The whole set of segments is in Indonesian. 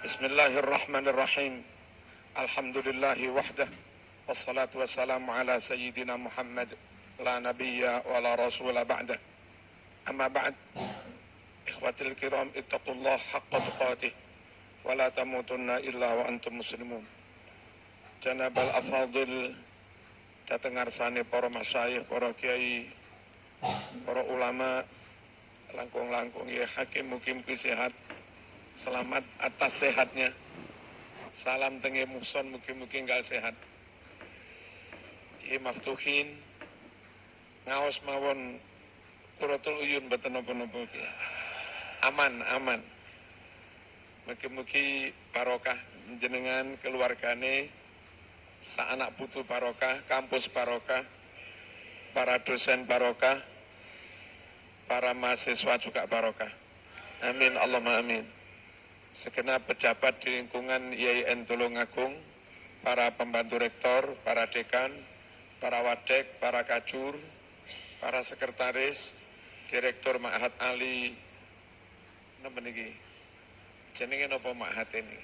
Bismillahirrahmanirrahim. Alhamdulillahi wahdah. Wassalatu wassalamu ala sayyidina Muhammad. La nabiyya wa la rasula ba'dah. Amma ba'd. Ikhwatil kiram, ittaqullah haqqa tuqatih. Wa la tamutunna illa wa antum muslimun. Janabal afadil. Datang ngarsane para masyayikh, para kiai, para ulama, langkung-langkung ya hakim mukim-mukim sehat. Selamat atas sehatnya. Salam tengi muson mugi-mugi ngal sehat. Iki maftuhin ngaos mawon Qurratul Uyun mboten napa-napa iki. Aman. Mugi-mugi barokah jenengan keluargane, sa anak putu barokah, kampus barokah, para dosen barokah, para mahasiswa juga barokah. Amin Allahumma amin. Segenap pejabat di lingkungan IAIN Tulungagung, para pembantu rektor, para dekan, para wadek, para kajur, para sekretaris, direktur Ma'had Ali, napa niki? Jenenge napa Ma'had ini?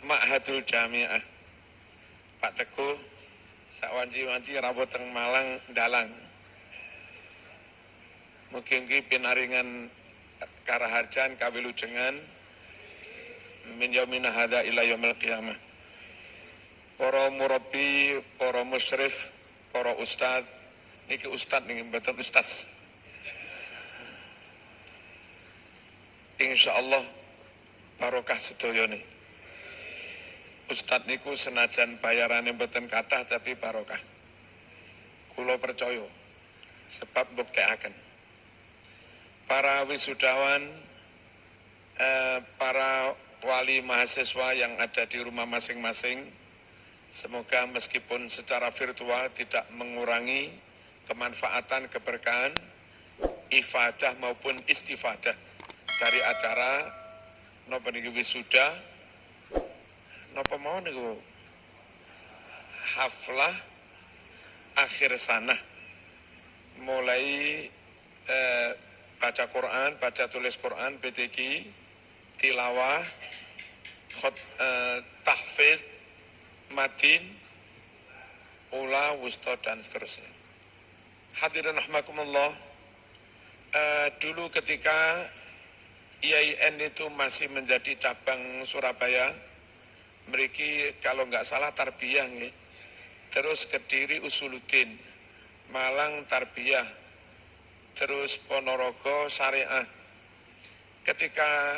Ma'hadul Jami'ah. Pak Teguh, sak wanci-wanci rawuh teng Malang dalang. Mugi-mugi pinaringan karaharjan kawilujengan min yaumina hadza ila yaumil qiyamah. Para murabbi, para musyrif, para ustad, niki ustad niki mboten ustaz. Insyaallah barokah sedayane. Ustad niku senajan bayarane mboten kathah tapi barokah. Kula percaya sebab mbuktekaken. Para wisudawan, para wali mahasiswa yang ada di rumah masing-masing, semoga meskipun secara virtual tidak mengurangi kemanfaatan, keberkahan, ifadah maupun istifadah dari acara napa niki wisuda, napa mau niku haflah akhir sanah, mulai baca Quran, baca tulis Quran, PTQ, tilawah, tahfidz, madin, ula, wusta, dan seterusnya. Hadirin rahimakumullah, dulu ketika IAIN itu masih menjadi cabang Surabaya, mriki kalau nggak salah tarbiyah, terus Kediri Usuluddin, Malang tarbiyah, terus Ponorogo syariah. Ketika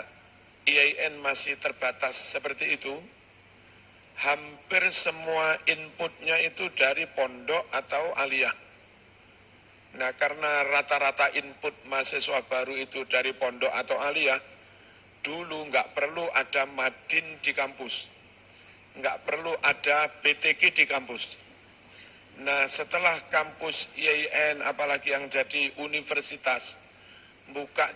IAIN masih terbatas seperti itu, hampir semua inputnya itu dari pondok atau aliyah. Nah, karena rata-rata input mahasiswa baru itu dari pondok atau aliyah, dulu nggak perlu ada madin di kampus, nggak perlu ada BTQ di kampus. Nah, setelah kampus IAIN, apalagi yang jadi universitas, buka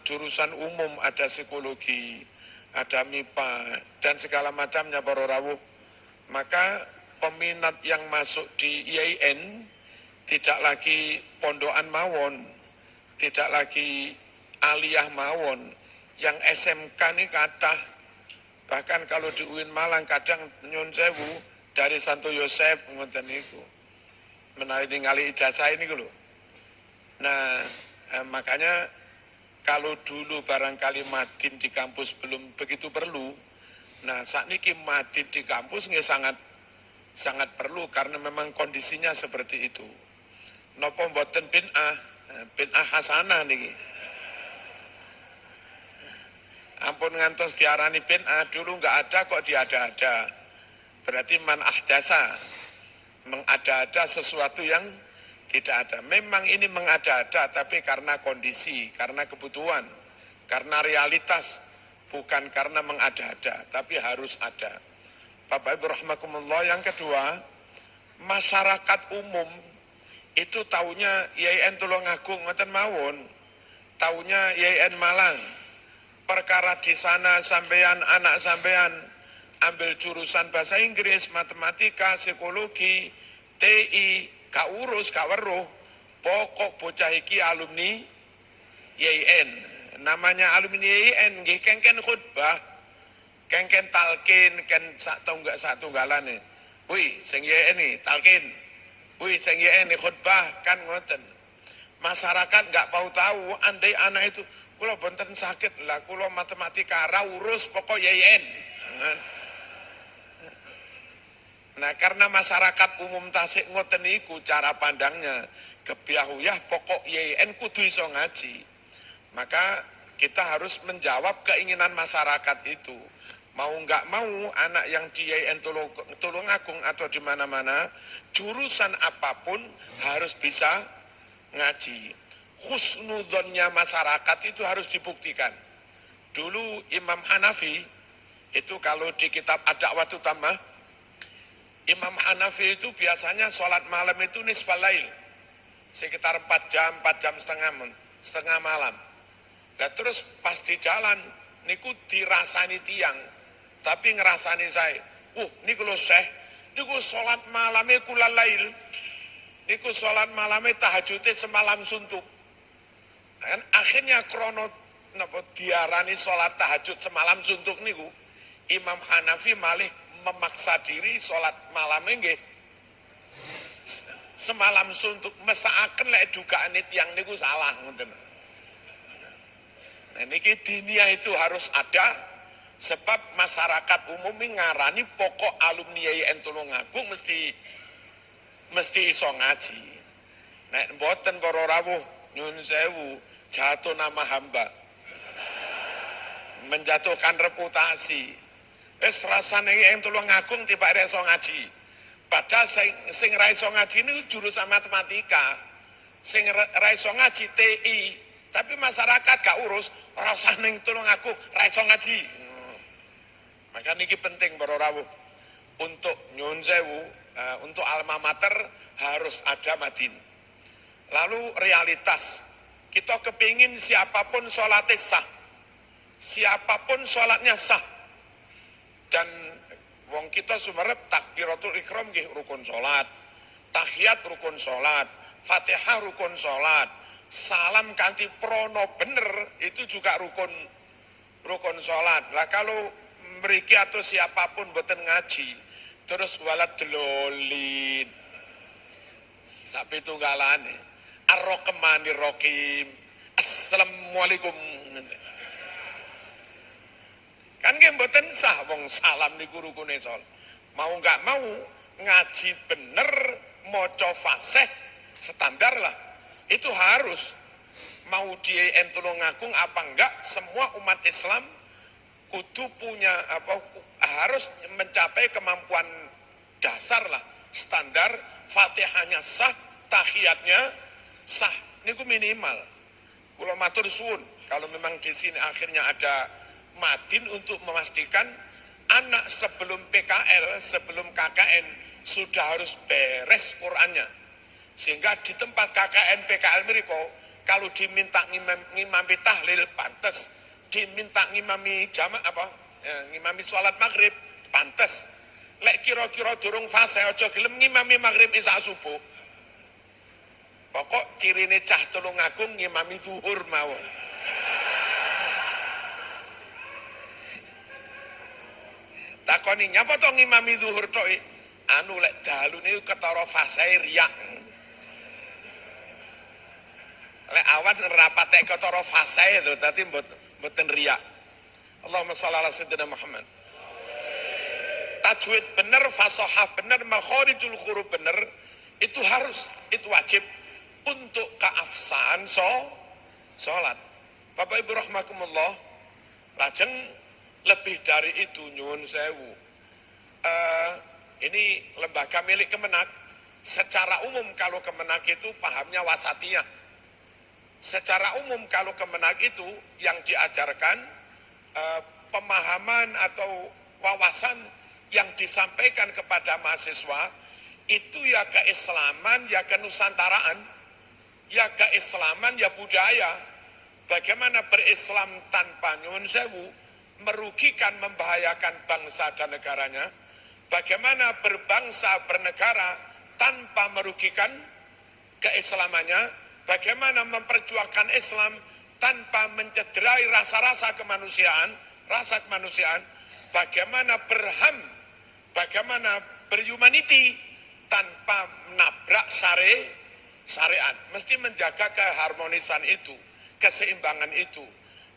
jurusan umum, ada psikologi, ada MIPA, dan segala macamnya para rawuh, maka peminat yang masuk di IAIN tidak lagi pondokan mawon, tidak lagi aliyah mawon, yang SMK ini kathah, bahkan kalau di UIN Malang kadang nyun sewu dari Santo Yosef ngoten niku menawi ningali ijazah ini lho. Nah, makanya kalau dulu barangkali madin di kampus belum begitu perlu, nah sakniki madin di kampus nggih sangat perlu karena memang kondisinya seperti itu. Napa mboten bid'ah hasanah niki. Ampun ngantos diarani bid'ah, dulu nggak ada kok diada-ada. Berarti man ahdasa, mengada-ada sesuatu yang tidak ada. Memang ini mengada-ada, tapi karena kondisi, karena kebutuhan, karena realitas, bukan karena mengada-ada, tapi harus ada. Bapak Ibu rahimakumullah, yang kedua, masyarakat umum itu taunya IAIN Tulungagung ngoten mawon, taunya IAIN Malang. Perkara di sana sampean, anak sampean ambil jurusan bahasa Inggris, matematika, psikologi, TI, gak urus, gak weruh. Pokok bocah iki alumni IAIN. Namanya alumni IAIN nggih kengken khutbah. Kengken talkin ken sak tunggalane. Wih, sing ini talkin. Wih, sing ini khutbah kan ngoten. Masyarakat nggak tahu andai anak itu kula bonten sakit lah, kula matematika ra urus pokok YN. Nah, karena masyarakat umum Tasik ngoten niku cara pandangnya, kebiahuyah pokok YN kudu iso ngaji. Maka kita harus menjawab keinginan masyarakat itu. Mau nggak mau anak yang di YN Tulungagung atau di mana-mana, jurusan apapun harus bisa ngaji. Husnudzonnya masyarakat itu harus dibuktikan. Dulu Imam Hanafi itu kalau di kitab Ad-Da'wah Tamah, Imam Hanafi itu biasanya sholat malam itu nisfal lail, sekitar 4 jam setengah malam. Nah terus pas di jalan niku dirasani tiang, tapi ngerasani saya, niku lho Syekh, niku sholat malamnya kula lail, niku sholat malamnya tahajudnya semalam suntuk. Kan akhirnya krono napa diarani sholat tahajud semalam suntuk niku, Imam Hanafi malih memaksa diri sholat malamnya nggih semalam suntuk, mesakaken lek dugaane tiyang niku salah ngoten. Nah niki diniyah itu harus ada, sebab masyarakat umum ngarani pokok alumni YN Tulungagung mesti iso ngaji. Nek mboten para rawuh nyun sewu jatuh nama hamba, menjatuhkan reputasi. Wis rasane YN Tulungagung tiba iso ngaji. Padahal sing ra iso ngaji niku jurusan matematika. Sing ra iso ngaji TI, tapi masyarakat gak urus, ora usah ning Tulungagung ra iso ngaji. Maka niki penting para rawuh, untuk nyun sewu, untuk alma mater harus ada madin. Lalu realitas, kita kepingin siapapun sholatnya sah, siapapun sholatnya sah. Dan wong kita sumerep takbiratul ihram nggih rukun sholat, tahiyat rukun sholat, fatihah rukun sholat, salam kanthi prono bener itu juga rukun sholat. Lah kalau mriki atau siapapun boten ngaji, terus walad delolin sampai tunggalane ar-rahmanir rahim, assalamualaikum, kan nggih mboten sah wong salam niku rukune sholat. Mau nggak mau ngaji bener, maca fasih standar lah, itu harus. Mau di YN Tulungagung apa enggak, semua umat Islam kudu punya harus mencapai kemampuan dasar lah, standar Fatihahnya sah, tahiyatnya sah, niku minimal. Kula matur suwun kalau memang di sini akhirnya ada madin untuk memastikan anak sebelum PKL, sebelum KKN sudah harus beres Qur'annya. Sehingga di tempat KKN PKL mereka kalau diminta ngimami tahlil pantes, diminta ngimami ngimami sholat maghrib pantes. Lek kira-kira durung fase aja gelem ngimami maghrib isya subuh. Pokok cirine cah Tulungagung ngimami zuhur mawon. Takoni nyapa to ngimami zuhur tok? Anu lek dalune ketara fase riak. Lek awan rapat ketara fase to dadi mboten riak. Allahumma shalli ala sayyidina Muhammad. Tajwid bener, fasahah bener, makharijul huruf bener, itu harus, itu wajib untuk keafsahan sholat. Bapak Ibu rahmakumullah, lajeng lebih dari itu nyuwun sewu. Ini lembaga milik Kemenak. Secara umum kalau Kemenak itu pahamnya wasatiyah. Secara umum kalau Kemenak itu yang diajarkan pemahaman atau wawasan yang disampaikan kepada mahasiswa itu ya keislaman, ya kenusantaraan, ya keislaman, ya budaya. Bagaimana berislam tanpa nyuwun sewu merugikan, membahayakan bangsa dan negaranya. Bagaimana berbangsa, bernegara tanpa merugikan keislamannya. Bagaimana memperjuangkan Islam tanpa mencederai rasa-rasa kemanusiaan, rasa kemanusiaan. bagaimana bagaimana berhumanity tanpa menabrak syariat. Mesti menjaga keharmonisan itu, keseimbangan itu.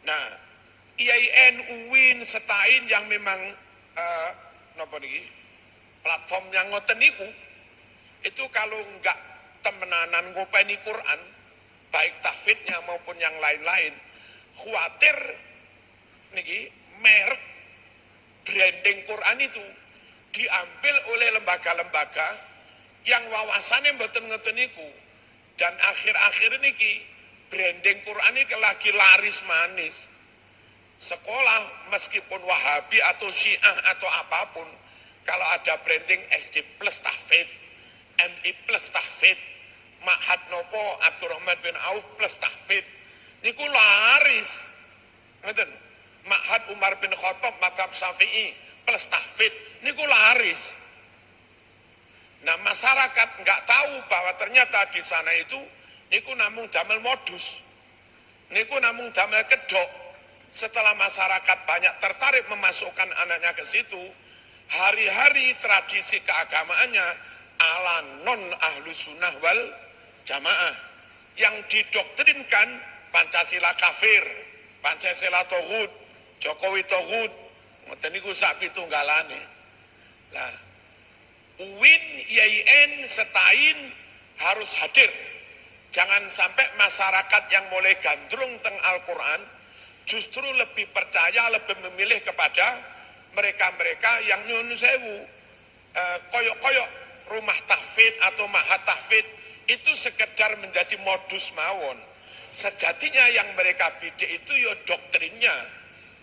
Nah, IAIN, UIN, SETAIN yang memang platform yang ngoten niku, itu kalau enggak temenanan ngopeni Quran, baik tahfidnya maupun yang lain-lain, khawatir niki merek branding Quran itu diambil oleh lembaga-lembaga yang wawasannya mboten ngoten niku, dan akhir-akhir niki branding Quran ini lagi laris manis. Sekolah meskipun Wahabi atau Syiah atau apapun, kalau ada branding SD plus tahfidz, MI plus tahfidz, Ma'had Nopo Abdurrahman bin Auf plus tahfidz, niku laris. Ngeten. Ma'had Umar bin Khattab Madhab Syafi'i plus tahfidz, niku laris. Nah, masyarakat nggak tahu bahwa ternyata di sana itu niku namung damel modus, niku namung damel kedok. Setelah masyarakat banyak tertarik memasukkan anaknya ke situ, hari-hari tradisi keagamaannya ala non ahlu sunnah wal jamaah, yang didoktrinkan Pancasila kafir, Pancasila togut, Jokowi togut, ngoten niku sak pitunggalane. Lah, UIN, IAIN, SETAIN harus hadir. Jangan sampai masyarakat yang mulai gandrung teng Al-Quran justru lebih percaya, lebih memilih kepada mereka-mereka yang nyun sewu koyok-koyok rumah tahfidz atau ma'had tahfidz itu sekedar menjadi modus mawon. Sejatinya yang mereka bidik itu ya doktrinnya,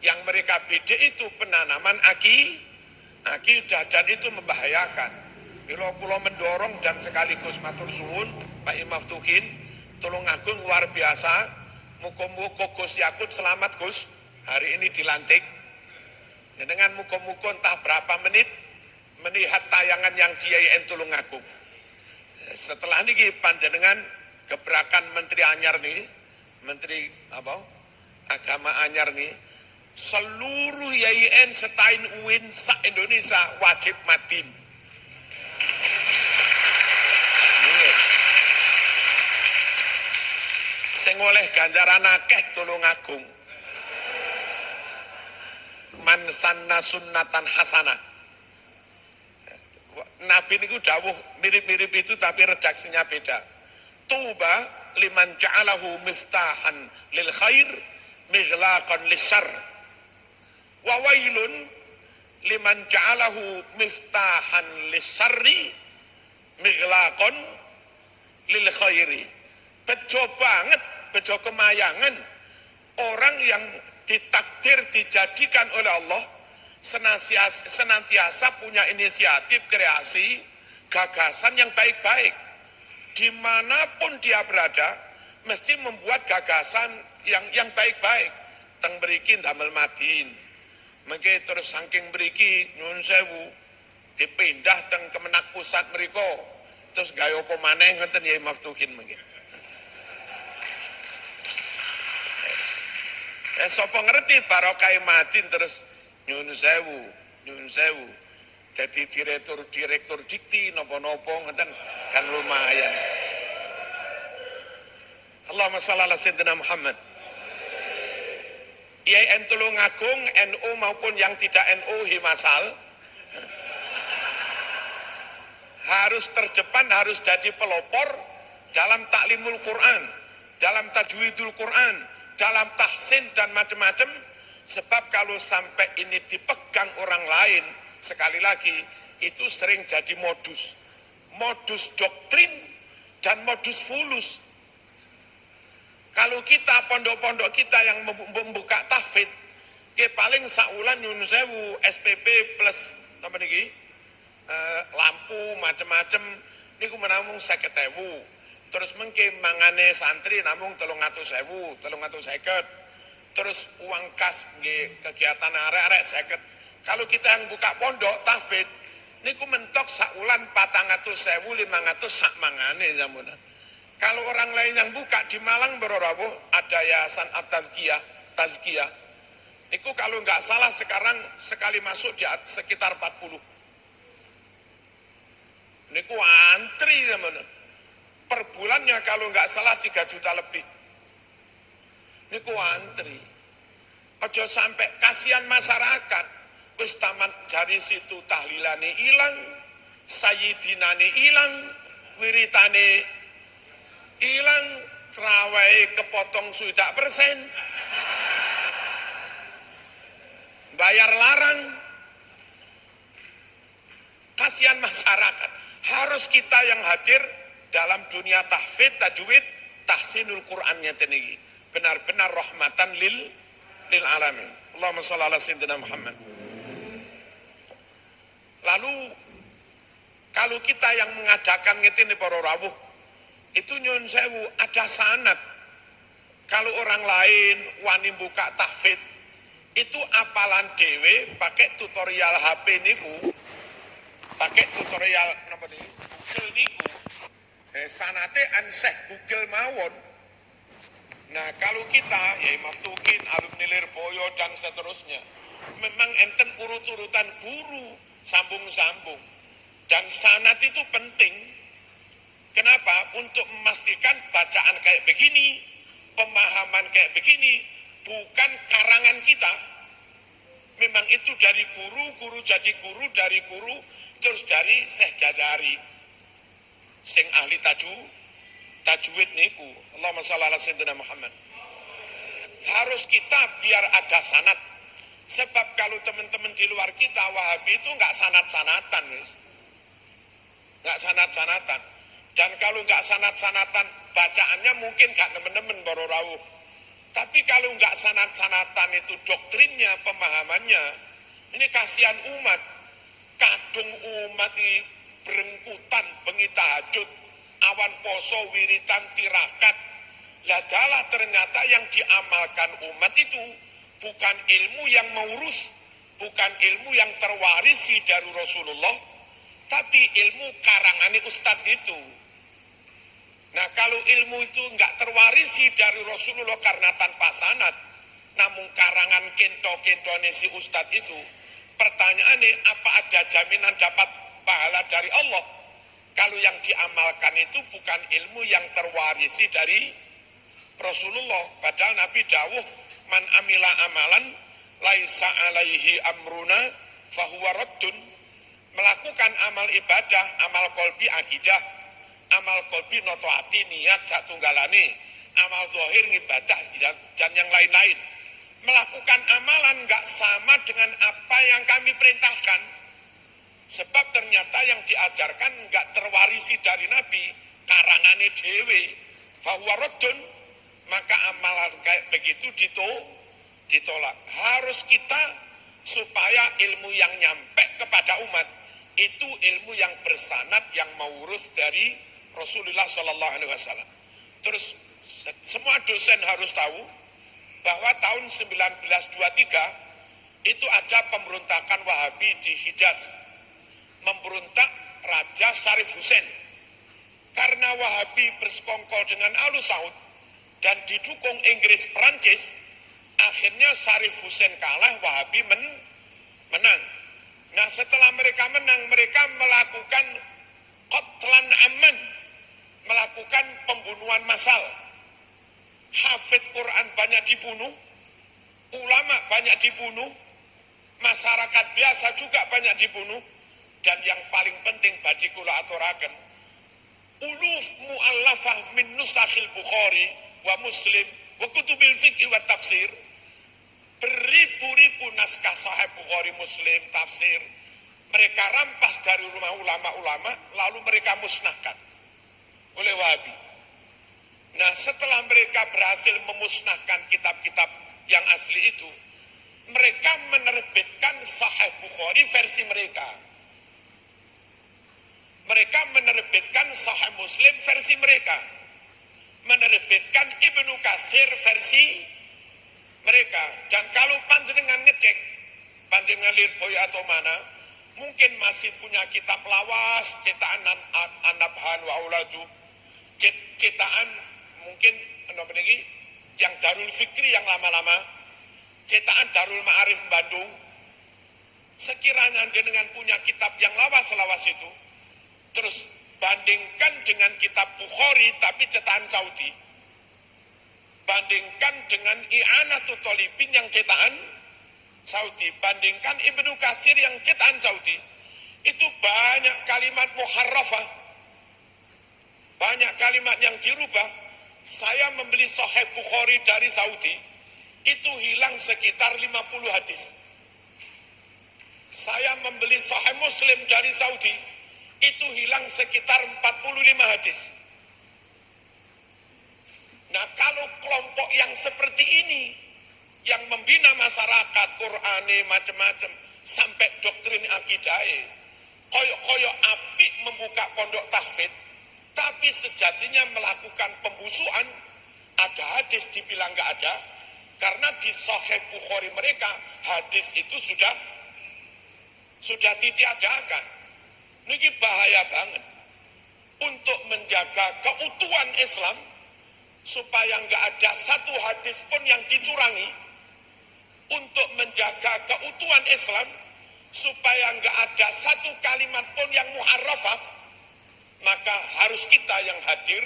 yang mereka bidik itu penanaman akidah, dan itu membahayakan. Kula mendorong dan sekaligus matur suwun Pak Imam Tukin, tolong agung luar biasa. Muka-muka Gus Yakut selamat Gus, hari ini dilantik. Dengan muka-muka entah berapa menit melihat tayangan yang dia IAIN Tulungagung. Setelah ini panjenengan gebrakan Menteri Anyar nih, Menteri Agama Anyar nih, seluruh IAIN SETAIN UIN sak Indonesia wajib madin. Sing oleh ganjaran akeh Tulungagung. Man sanna sunnatan hasanah. Nabi niku dawuh mirip-mirip itu tapi redaksinya beda. Tuba liman ja'alahu miftahan lil khair mighlaqan lisyarr. Wa wailun liman ja'alahu miftahan lisyarri mighlaqan lil khairi. Bejo banget, bejo kemayangan orang yang ditakdir dijadikan oleh Allah senantiasa punya inisiatif, kreasi, gagasan yang baik-baik. Dimanapun dia berada, mesti membuat gagasan yang baik-baik. Teng mriki damel madin, mengke terus saking mriki nyuwun sewu dipindah teng Kemenak Pusat mriko, terus gawe apa maneh ngoten ya Maftukin mengke. Sapa ngerti barokah madin terus nyuwun sewu jadi direktur dikti napa-napa ngoten kan lumayan. Allahumma shalli ala sayyidina Muhammad. IAIN Tulungagung, NU maupun yang tidak NU Himasal harus terdepan, harus jadi pelopor dalam taklimul Quran, dalam tajwidul Quran, dalam tahsin dan macam-macam. Sebab kalau sampai ini dipegang orang lain, sekali lagi itu sering jadi modus doktrin dan modus fulus. Kalau kita pondok-pondok kita yang membuka tahfidz, paling saulan nyuwun sewu SPP plus napa niki lampu macam-macam niku menamung 50.000. Terus mengke mangane santri namung 300.000, 350. Terus uang kas nggih kegiatan arek-arek 50. Kalau kita yang buka pondok tahfidz niku mentok saulan 400.000, 500 sak mangane jamunan. Kalau orang lain yang buka di Malang berapa? Ada Yayasan At-Tazkiyah, Itu kalau nggak salah sekarang sekali masuk di sekitar 40. Niku antri teman. Per bulannya kalau nggak salah 3 juta lebih. Niku antri. Ojo sampai kasihan masyarakat. Wis tamat dari situ tahlilane ilang, sayyidinane ilang, wiritane ilang, terawih kepotong sudah persen. Bayar larang. Kasihan masyarakat. Harus kita yang hadir dalam dunia tahfidz, tajwid, tahsinul Qur'annya teniki. Benar-benar rahmatan lil alamin. Allahumma shalli ala sayyidina Muhammad. Lalu kalau kita yang mengadakan ngene para rawuh, itu nyun sewu ada sanad. Kalau orang lain wani buka tahfidz, itu apalan dewe pakai tutorial HP niku, pakai tutorial napa niku Google niku. Sanate anseh Google mawon. Nah, kalau kita ya Maftukin, alumni Lirboyo dan seterusnya, memang enten urut-urutan guru, sambung-sambung. Dan sanad itu penting. Kenapa? Untuk memastikan bacaan kayak begini, pemahaman kayak begini, bukan karangan kita. Memang itu dari guru, guru jadi guru, dari guru, terus dari Syekh Jazari. Sing ahli tajwid niku. Allahumma shalli ala sayyidina Muhammad. Harus kita biar ada sanad. Sebab kalau teman-teman di luar kita Wahabi itu nggak sanad-sanatan, guys. Nggak sanad-sanatan. Dan kalau nggak sanad-sanatan, bacaannya mungkin nggak nemen-nemen baru rawuh. Tapi kalau nggak sanad-sanatan itu doktrinnya, pemahamannya, ini kasihan umat. Kadung umat di berengkutan, bengi tahajud, awan poso, wiritan, tirakat. Ladalah ternyata yang diamalkan umat itu bukan ilmu yang maurus, bukan ilmu yang terwarisi dari Rasulullah, tapi ilmu karangane ustadz itu. Nah, kalau ilmu itu nggak terwarisi dari Rasulullah karena tanpa sanad, namun karangan kento-kentone si ustadz itu, pertanyaannya apa ada jaminan dapat pahala dari Allah? Kalau yang diamalkan itu bukan ilmu yang terwarisi dari Rasulullah. Padahal Nabi dawuh, man amila amalan laisa alaihi amruna fahuwa raddun. Melakukan amal ibadah, amal kolbi akidah, amal kolbi noto hati, niat satunggalane, amal zahir ibadah dan yang lain-lain. Melakukan amalan nggak sama dengan apa yang kami perintahkan. Sebab ternyata yang diajarkan nggak terwarisi dari Nabi, karangane dewe, fahuwa raddun. Maka amalan kayak begitu ditolak. Harus kita supaya ilmu yang nyampe kepada umat itu ilmu yang bersanad, yang maurus dari Rasulullah Sallallahu Alaihi Wasallam. Terus semua dosen harus tahu bahwa tahun 1923 itu ada pemberontakan Wahabi di Hijaz, memberontak Raja Syarif Hussein. Karena Wahabi bersekongkol dengan Alu Saud dan didukung Inggris Perancis, akhirnya Syarif Hussein kalah, Wahabi menang. Nah, setelah mereka menang, mereka melakukan qatlan amman, melakukan pembunuhan massal. Hafid Quran banyak dibunuh, ulama banyak dibunuh, masyarakat biasa juga banyak dibunuh, dan yang paling penting badi kula aturaken, uluf mu'allafah min nusakhil Bukhari wa Muslim wa kutubil fiqh wa tafsir, beribu-ribu naskah Sahih Bukhari, Muslim, tafsir mereka rampas dari rumah ulama-ulama, lalu mereka musnahkan oleh Wahabi. Nah, setelah mereka berhasil memusnahkan kitab-kitab yang asli itu, mereka menerbitkan Sahih Bukhari versi mereka. Mereka menerbitkan Sahih Muslim versi mereka. Menerbitkan Ibnu Katsir versi mereka. Dan kalau panjenengan ngecek, panjenengan Lirboyo atau mana, mungkin masih punya kitab lawas, cetakan An-Nabhan wa Auladu, cetakan mungkin yang Darul Fikri yang lama-lama, cetakan Darul Ma'arif Bandung, sekiranya jenengan punya kitab yang lawas-lawas itu, terus bandingkan dengan kitab Bukhari tapi cetakan Saudi, bandingkan dengan I'anatul Thalibin yang cetakan Saudi, bandingkan Ibnu Katsir yang cetakan Saudi, itu banyak kalimat muharrafah, banyak kalimat yang dirubah. Saya membeli Sahih Bukhari dari Saudi, itu hilang sekitar 50 hadis. Saya membeli Sahih Muslim dari Saudi, itu hilang sekitar 45 hadis. Nah, kalau kelompok yang seperti ini, yang membina masyarakat, Qur'ane macam-macam, sampai doktrin akidai, koyok-koyok apik membuka pondok tahfidz, tapi sejatinya melakukan pembusukan. Ada hadis dibilang nggak ada, karena di Sahih Bukhari mereka hadis itu sudah ditiadakan. Ini bahaya banget. Untuk menjaga keutuhan Islam, supaya nggak ada satu hadis pun yang dicurangi, untuk menjaga keutuhan Islam, supaya nggak ada satu kalimat pun yang muharrafah, maka harus kita yang hadir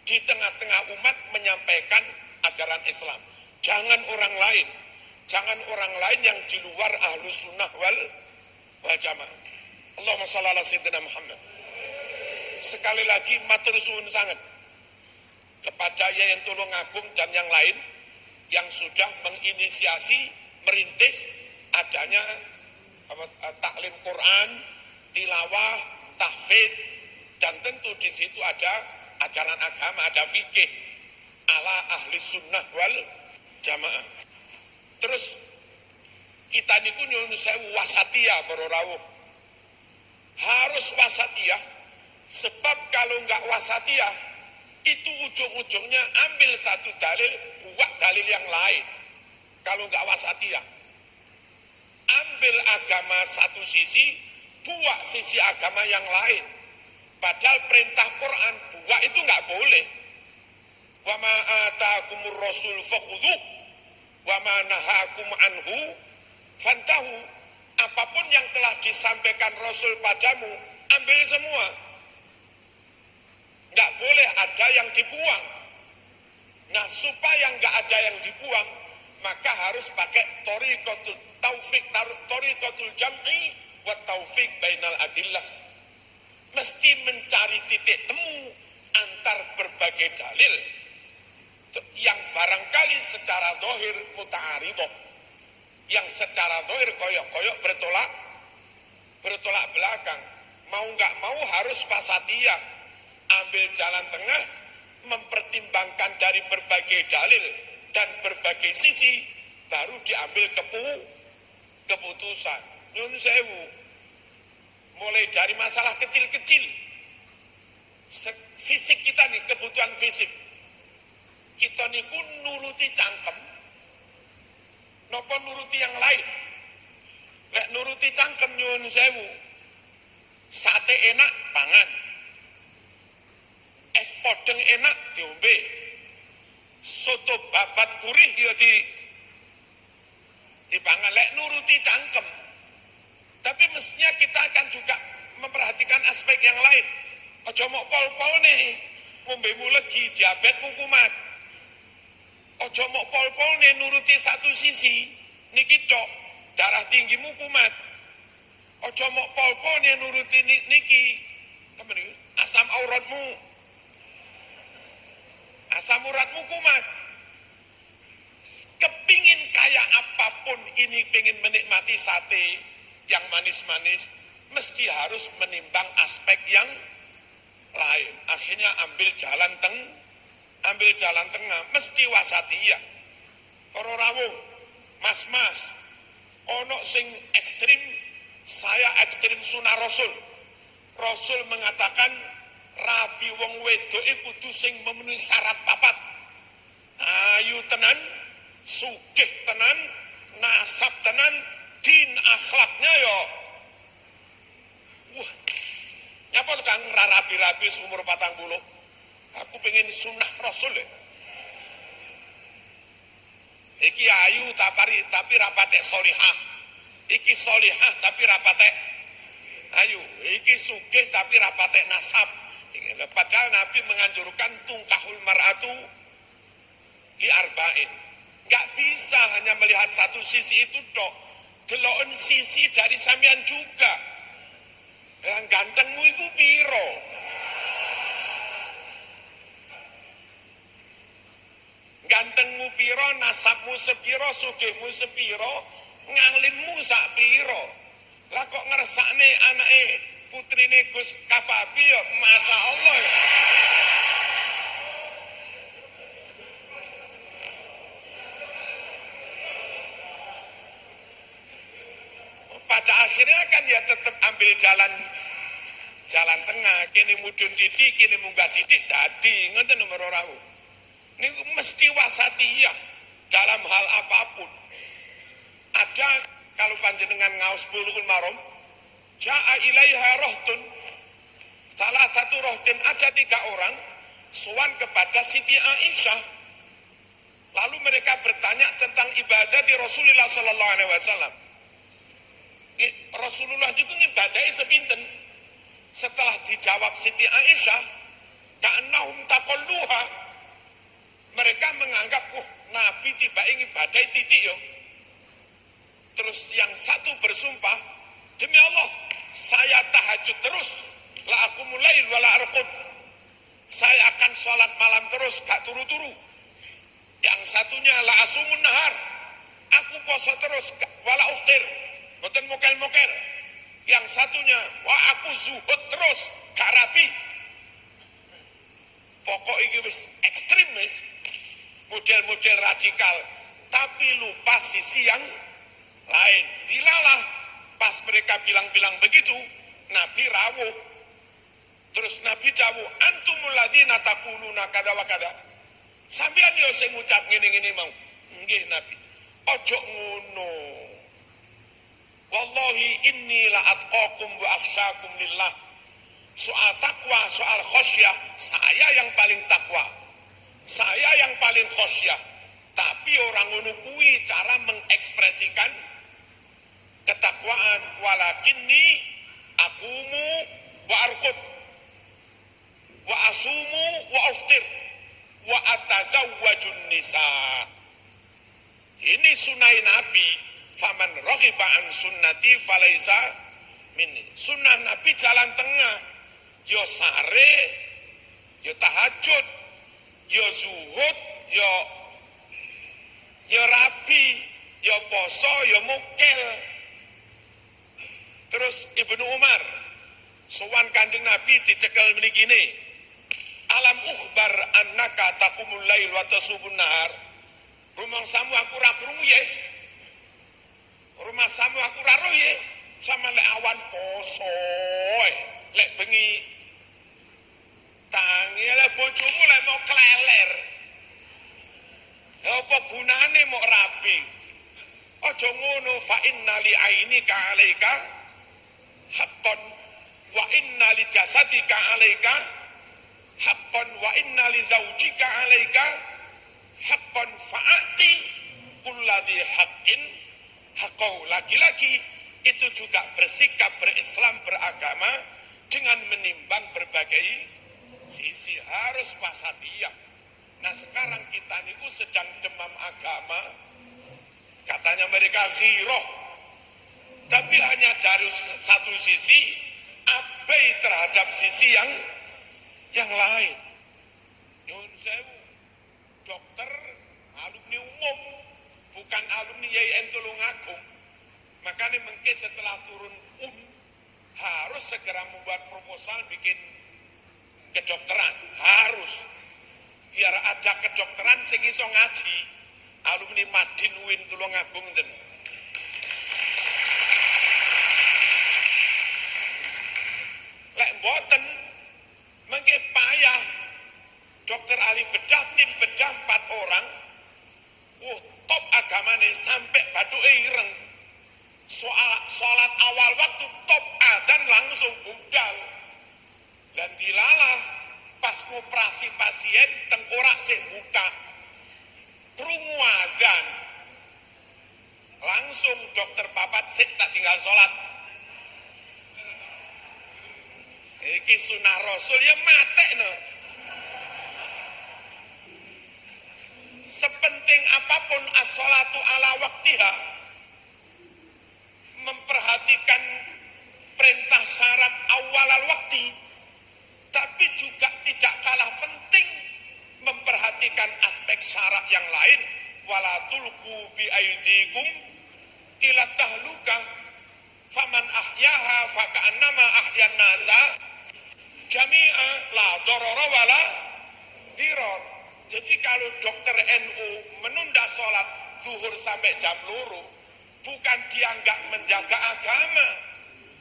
di tengah-tengah umat menyampaikan ajaran Islam. Jangan orang lain, jangan orang lain yang di luar Ahlus Sunnah wal Jamaah. Allahumma shalli ala sayyidina Muhammad. Sekali lagi matur suwun sangat kepada Yayan Tulungagung dan yang lain yang sudah menginisiasi, merintis adanya taklim Quran, tilawah, tahfidz, dan tentu di situ ada ajaran agama, ada fikih ala ahli sunnah wal jamaah. Terus kita niku nyuwun sewu wasatiyah para rawuh. Harus wasatiyah, sebab kalau enggak wasatiyah itu ujung-ujungnya ambil satu dalil, buat dalil yang lain. Kalau enggak wasatiyah, ambil agama satu sisi, buat sisi agama yang lain. Padahal perintah Quran buat itu enggak boleh. Wa ma ataakumur rasul fakhudhuh wa ma nahakum anhu fantahu. Apapun yang telah disampaikan Rasul padamu, ambil semua. Enggak boleh ada yang dibuang. Nah, supaya enggak ada yang dibuang, maka harus pakai thariqatul taufik, thariqatul jam'i wa taufik bainal adillah. Mesti mencari titik temu antar berbagai dalil yang barangkali secara zahir muta'aridah, yang secara zahir koyok-koyok bertolak belakang. Mau nggak mau harus wasatiyah, ambil jalan tengah, mempertimbangkan dari berbagai dalil dan berbagai sisi, baru diambil keputusan. Nyun sewu, mulai dari masalah kecil-kecil, fisik kita nih, kebutuhan fisik kita niku nuruti cangkem nopo nuruti yang lain. Lek nuruti cangkem nyuwun sewu, sate enak pangan, es podeng enak diombe, soto babat gurih ya dipangan. Lek nuruti cangkem, tapi mestinya kita akan juga memperhatikan aspek yang lain. Ojo mok pol-pol nih, ngombemu legi diabetmu kumat. Ojo mok pol-pol nih nuruti satu sisi, niki tok darah tinggimu kumat. Ojo mok pol-pol nih nuruti niki, asam uratmu kumat. Kepingin kaya apapun ini, pengen menikmati sate yang manis-manis, mesti harus menimbang aspek yang lain. Akhirnya ambil jalan tengah, mesti wasatiyah. Para rawuh, mas-mas, ono sing ekstrim, saya ekstrim sunah Rasul. Rasul mengatakan rabi wong wedok kudu sing memenuhi syarat papat. Ayu tenan, sugih tenan, nasab tenan, din akhlaknya yo. Wah, nyapa tukang rabi-rabi seumur 40. Aku pengen sunnah Rasul ya. Iki ayu tapi rapatek solihah. Iki solihah tapi rapatek ayu. Iki sugih tapi rapatek nasab. Padahal Nabi menganjurkan tungkahul mar'atu li arba'in. Nggak bisa hanya melihat satu sisi itu dok. Delokon sisi dari sampean juga. Yang gantengmu itu piro. Gantengmu piro, nasabmu sepiro, sugihmu sepiro, ngalimmu sak piro. Lah kok ngersakne anake putrine Gus Kafabi ya, Masya Allah ya. Pada akhirnya kan ya tetap ambil jalan tengah. Kini mudun didik, kini munggah didik, dadi ngoten nomor orang. Ini mesti wasatiyah dalam hal apapun. Ada kalau panjenengan ngaos Bulughul Maram, ja'a ilaiha rohtun. Salah satu rohtun ada 3 orang sowan kepada Siti Aisyah. Lalu mereka bertanya tentang ibadah di Rasulullah sallallahu alaihi wasallam. Rasulullah itu ngibadahi sepinten. Setelah dijawab Siti Aisyah, ka'annahum taqalluha. Mereka menganggap, Nabi tiba ngibadahi titik yo. Terus yang satu bersumpah, demi Allah, saya tahajud terus, la aqumul lail wa la arqud. Saya akan sholat malam terus, gak turu-turu. Yang satunya la asumun nahar. Aku poso terus, wala uftir. Boten mokel-mokel. Yang satunya, aku zuhud terus, gak rapi. Pokok ini wis ekstrim wis. Model-model radikal, tapi lupa sisi yang lain. Dilalah pas mereka bilang-bilang begitu, Nabi rawuh. Terus Nabi dawuh, antumul ladzina taquluna kada wa kada. Sampeyan yo sing ngucap ngene-ngene mau. Nggih Nabi. Ojo ngono. Wallahi inni la atqakum wa akhsyakum lillah. Soal takwa, soal khosyah, saya yang paling takwa. Saya yang paling khosyah, tapi orang ngono kuwi cara mengekspresikan ketakwaan. Walakinni akumu wa arqud wa asumu wa uftir wa atazawwajun nisa. Ini sunnah Nabi. Faman raghiba an sunnati falaisa minni. Sunnah Nabi jalan tengah. Yo sare, yo tahajud, yo zuhud, yo rapi, yo poso, yo mukel. Terus Ibnu Umar sowan Kanjeng Nabi dicekel mrikine. Alam ukhbar annaka taqumul lail wa tasubun nahar. Rumangsamu aku ra krungu ye. Rumah samu aku ra ro ye. Sama lek awan poso, lek bengi tangi lek bojomu lek mau kleler. Apa gunane mau rapi? Aja ngono, fa inna li ainika alaika haqqan wa inna li jasadika alaika haqqan wa inna li zaujika alaika haqqan fa'ati kulladhi haqqin haqqahu. Lagi-lagi itu juga bersikap berislam beragama dengan menimbang berbagai sisi, harus wasatiyah. Nah sekarang kita niku sedang demam agama, katanya mereka ghirah, tapi hanya dari satu sisi, abai terhadap sisi yang lain. Nyun sewu, dokter alumni umum, bukan alumni YN Tulungagung. Makanya mungkin setelah turun harus segera membuat proposal bikin kedokteran, harus biar ada kedokteran sing iso ngaji. Alumni Madin UIN Tulungagung den. Lek mboten mengke payah. Dokter ahli bedah, tim bedah 4 orang. Top agamane sampai bathuke ireng. Sholat awal waktu top, adzan langsung budal. Dan dilalah pas ngoperasi pasien tengkorak sik buka. Krungu adzan, Langsung dokter papat, sik tak tinggal sholat. Iki sunah Rasul ya matek no. Sepenting apapun as-sholatu ala waktiha, memperhatikan perintah syarat awal al-wakti, tapi juga tidak kalah penting memperhatikan aspek syarat yang lain. Wala tulqu bi aidikum ila tahluka faman ahyaha faka'annama ahyan nasa jami'a la dororo wala diror. Jadi kalau dokter NU menunda sholat zuhur sampai jam 2, bukan dia nggak menjaga agama,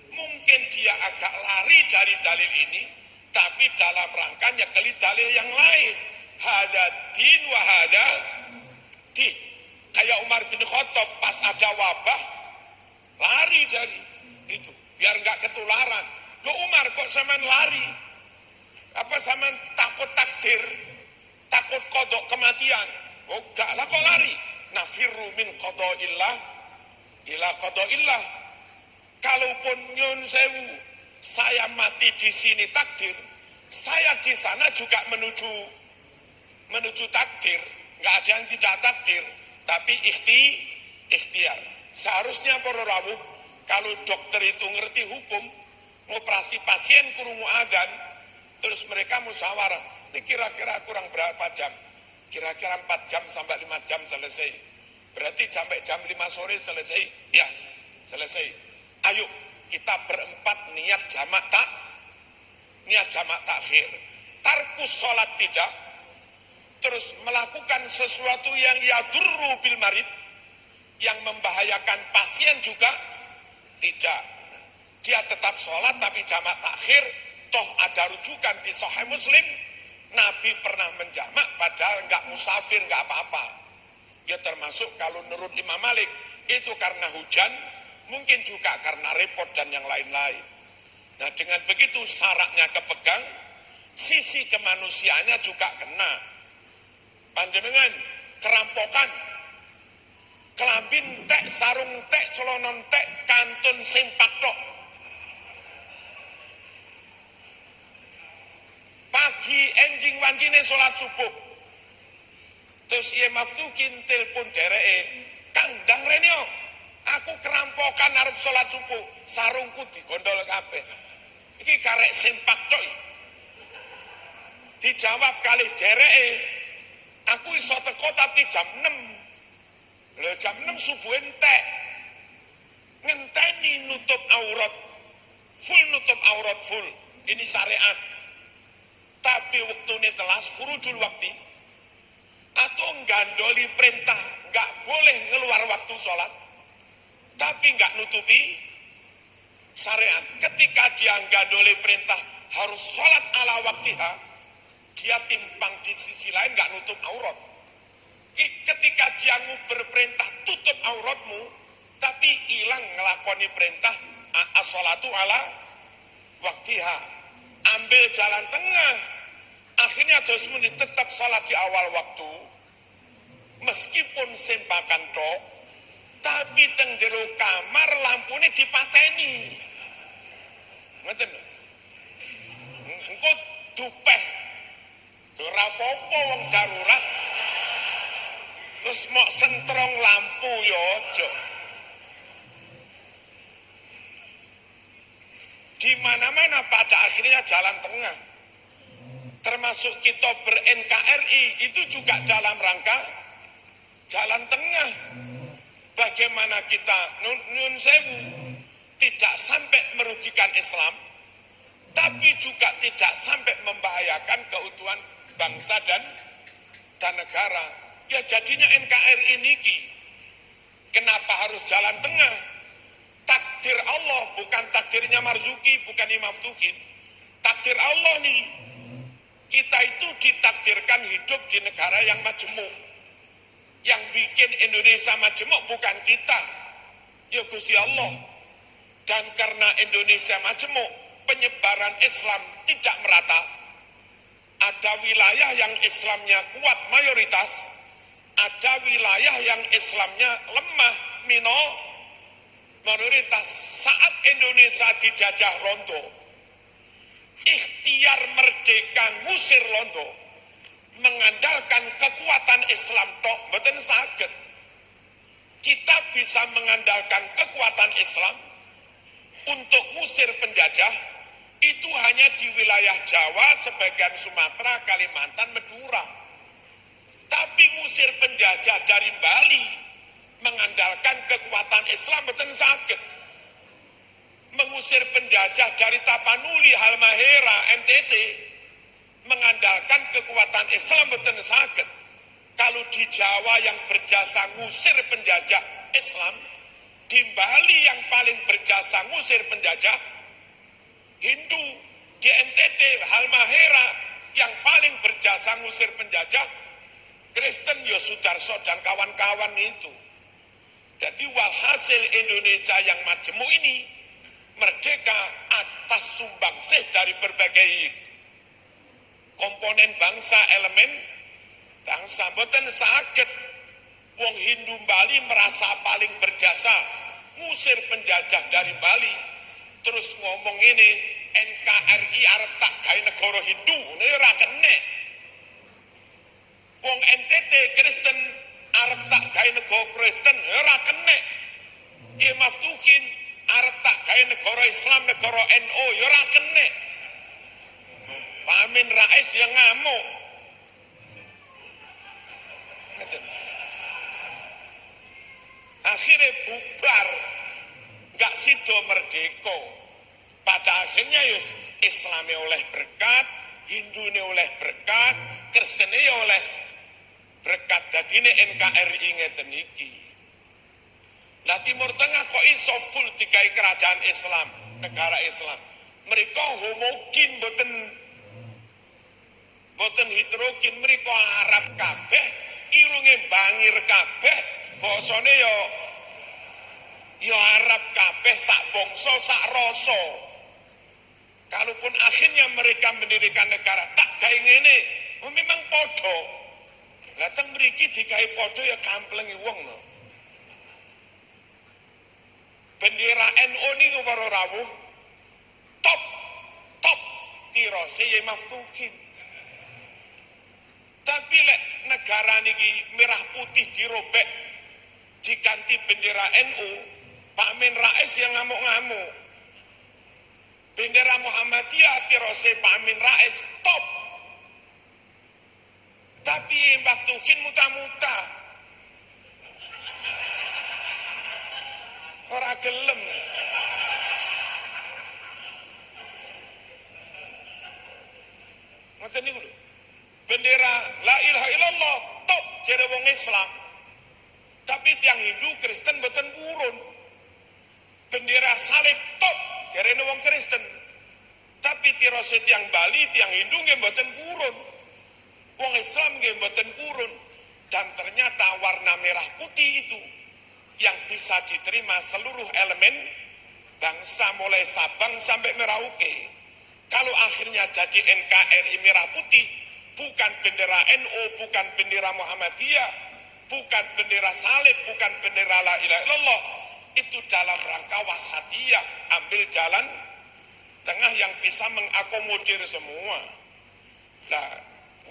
mungkin dia agak lari dari dalil ini, tapi dalam rangka nyekeli dalil yang lain. Hada din wa hada di. Kayak Umar bin Khattab pas ada wabah lari dari itu biar nggak ketularan. Lo Umar kok sampean lari? Apa sampean takut takdir? Takut kodok kematian? Oh enggak lah kok lari? Nafirru min qadaillah ila qadaillah. Kalaupun nyun sewu saya mati di sini takdir, saya di sana juga menuju takdir. Nggak ada yang tidak takdir, tapi ikhtiar. Seharusnya para rawuh, kalau dokter itu ngerti hukum, ngoperasi pasien kurungu adzan, terus mereka musyawarah, ini kira-kira kurang berapa jam? Kira-kira 4 jam sampai 5 jam selesai. Berarti sampai jam 5 sore selesai? Ya, selesai. Ayo kita berempat niat jamak takhir. Tarkus sholat tidak, terus melakukan sesuatu yang yadurru bil marid, yang membahayakan pasien juga tidak. Dia tetap sholat tapi jamak takhir. Toh ada rujukan di Sahih Muslim, Nabi pernah menjamak padahal nggak musafir, nggak apa-apa. Ya termasuk kalau menurut Imam Malik itu karena hujan, mungkin juga karena repot dan yang lain-lain. Nah dengan begitu syaratnya kepegang, sisi kemanusiaannya juga kena. Panjenengan kerampokan, kelambin tek, sarung tek, celonon tek, kantun sempak tok. Pagi enjing wancine sholat subuh, terus iya maftukin telepon dereke, Kang Dang Renyo, aku kerampokan arep sholat subuh, sarungku digondol kabeh. Iki karek sempak tok. Dijawab kali dereke, aku iso teko tapi jam 6. Lho jam 6 subuh entek. Ngenteni nutup aurat. Full. Ini syariat. Tapi waktune telas khurujul waktu. Atau gandoli perintah, enggak boleh ngeluar waktu sholat. Tapi enggak nutupi syariat. Ketika dia gandoli perintah harus sholat ala waktiha, dia timpang di sisi lain nggak nutup aurat. Ketika dia berperintah tutup auratmu, tapi hilang ngelakoni perintah as-sholatu ala waktiha, ambil jalan tengah, akhirnya terus muni tetap sholat di awal waktu, meskipun sempakan tok, tapi teng jero kamar lampune dipateni. Ngoten lho. Engko dupeh rapopo wong darurat terus mau sentrong lampu ya aja. Di mana-mana pada akhirnya jalan tengah. Termasuk kita ber-NKRI itu juga dalam rangka jalan tengah. Bagaimana kita nun sewu tidak sampai merugikan Islam, tapi juga tidak sampai membahayakan keutuhan bangsa dan negara. Ya jadinya NKRI niki. Kenapa harus jalan tengah? Takdir Allah, bukan takdirnya Marzuki, bukan Imam Tukin. Takdir Allah nih. Kita itu ditakdirkan hidup di negara yang majemuk. Yang bikin Indonesia majemuk bukan kita. Ya Gusti Allah. Dan karena Indonesia majemuk, penyebaran Islam tidak merata. Ada wilayah yang Islamnya kuat mayoritas, ada wilayah yang Islamnya lemah minoritas saat Indonesia dijajah Londo, ikhtiar merdeka ngusir Londo, mengandalkan kekuatan Islam tok mboten saged. Kita bisa mengandalkan kekuatan Islam untuk ngusir penjajah itu hanya di wilayah Jawa, sebagian Sumatera, Kalimantan, Madura. Tapi ngusir penjajah dari Bali mengandalkan kekuatan Islam mboten saged. Mengusir penjajah dari Tapanuli, Halmahera, NTT mengandalkan kekuatan Islam mboten saged. Kalau di Jawa yang berjasa ngusir penjajah Islam, di Bali yang paling berjasa ngusir penjajah Hindu, di NTT, Halmahera yang paling berjasa ngusir penjajah Kristen Yosudarso dan kawan-kawan itu. Jadi walhasil Indonesia yang majemuk ini merdeka atas sumbangsih dari berbagai komponen bangsa, elemen bangsa. Mboten saged wong Hindu Bali merasa paling berjasa ngusir penjajah dari Bali, terus ngomong ini NKRI arep tak gawe negara Hindu, ini ora kenek. Wong NTT Kristen arep tak gawe negara Kristen, ora kenek. Ki Maftukin arep tak gawe negara Islam, negara NU, ora kenek. Pak Amin Rais yang ngamuk. Akhirnya bubar, nggak sido merdeka. Pada akhirnya yus Islamnya oleh berkat, Hindunya oleh berkat, Kristennya oleh berkat. Jadi ini NKRI ngeten iki. Nah Timur Tengah kok iso full dikai kerajaan Islam, negara Islam. Mereka homogen boten heterogen, mereka Arab kabeh, irunge bangir kabeh, basane ya Arab kabeh, sak bangsa sak rasa. Kalaupun akhirnya mereka mendirikan negara tak gawe ngene, memang padha. Lah teng mriki digawe padha ya kamplengi wong lho. Bendera NU niku para rawuh top tirose Yai Maftukin. Tapi lek negara niki merah putih dirobek diganti bendera NU, Pak Amin Rais yang ngamuk-ngamuk. Bendera Muhammadiyah tirose Pak Amin Rais top. Tapi Maftukin muta-muta. Ora gelem. Ngoten niku lho. Bendera la ilaha illallah top jare wong Islam. Tapi tiang Hindu Kristen boten purun. Bendera salib top jarene wong Kristen. Tapi tirose tiang Bali, tiang Hindu nggih boten purun. Wong Islam nggih boten purun. Dan ternyata warna merah putih itu yang bisa diterima seluruh elemen bangsa mulai Sabang sampai Merauke. Kalau akhirnya jadi NKRI merah putih, bukan bendera NU, bukan bendera Muhammadiyah, bukan bendera salib, bukan bendera la ilaha illallah, itu dalam rangka wasatiyah, ambil jalan tengah yang bisa mengakomodir semua. Nah,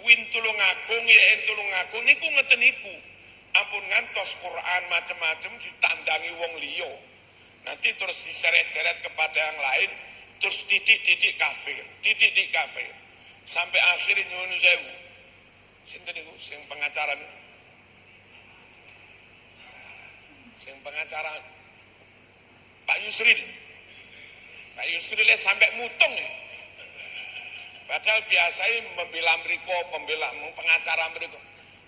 win Tulungagung ya Tulungagung niku ngeten niku. Ampun ngantos Quran macam-macam ditandangi wong liya. Nanti terus diseret-seret kepada yang lain, terus didik kafir, didik kafir. Sampai akhirnya nyuwun sewu. Sinten niku sing pengacara niku? Sing pengacara Pak Yusril. Pak Yusril sampai mutung ya. Padahal biasanya membela mriko, pengacara mriko.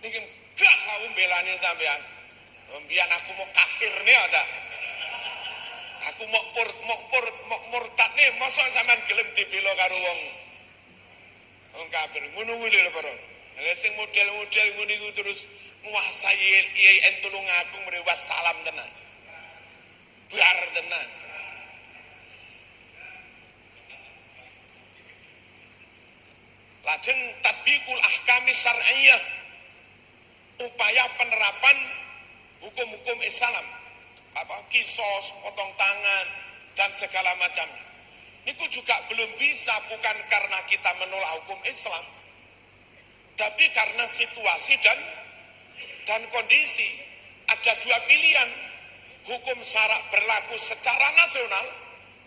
Niki gak aku belani sampean. Mbiyen aku mau kafir nih ada. Aku mau murtad nih, mosok sampean gelem dibela karo wong kafir. Ngono kuwi lho para. Lah sing model-model ngono iku terus nguasai IAIN Tulungagung mrewat salam tenan. Biar tenan. Lajeng tatbiqul ahkami syar'iyyah, upaya penerapan hukum-hukum Islam kisos, potong tangan dan segala macamnya. Niku juga belum bisa, bukan karena kita menolak hukum Islam, tapi karena situasi dan kondisi. Ada dua pilihan, hukum syarak berlaku secara nasional,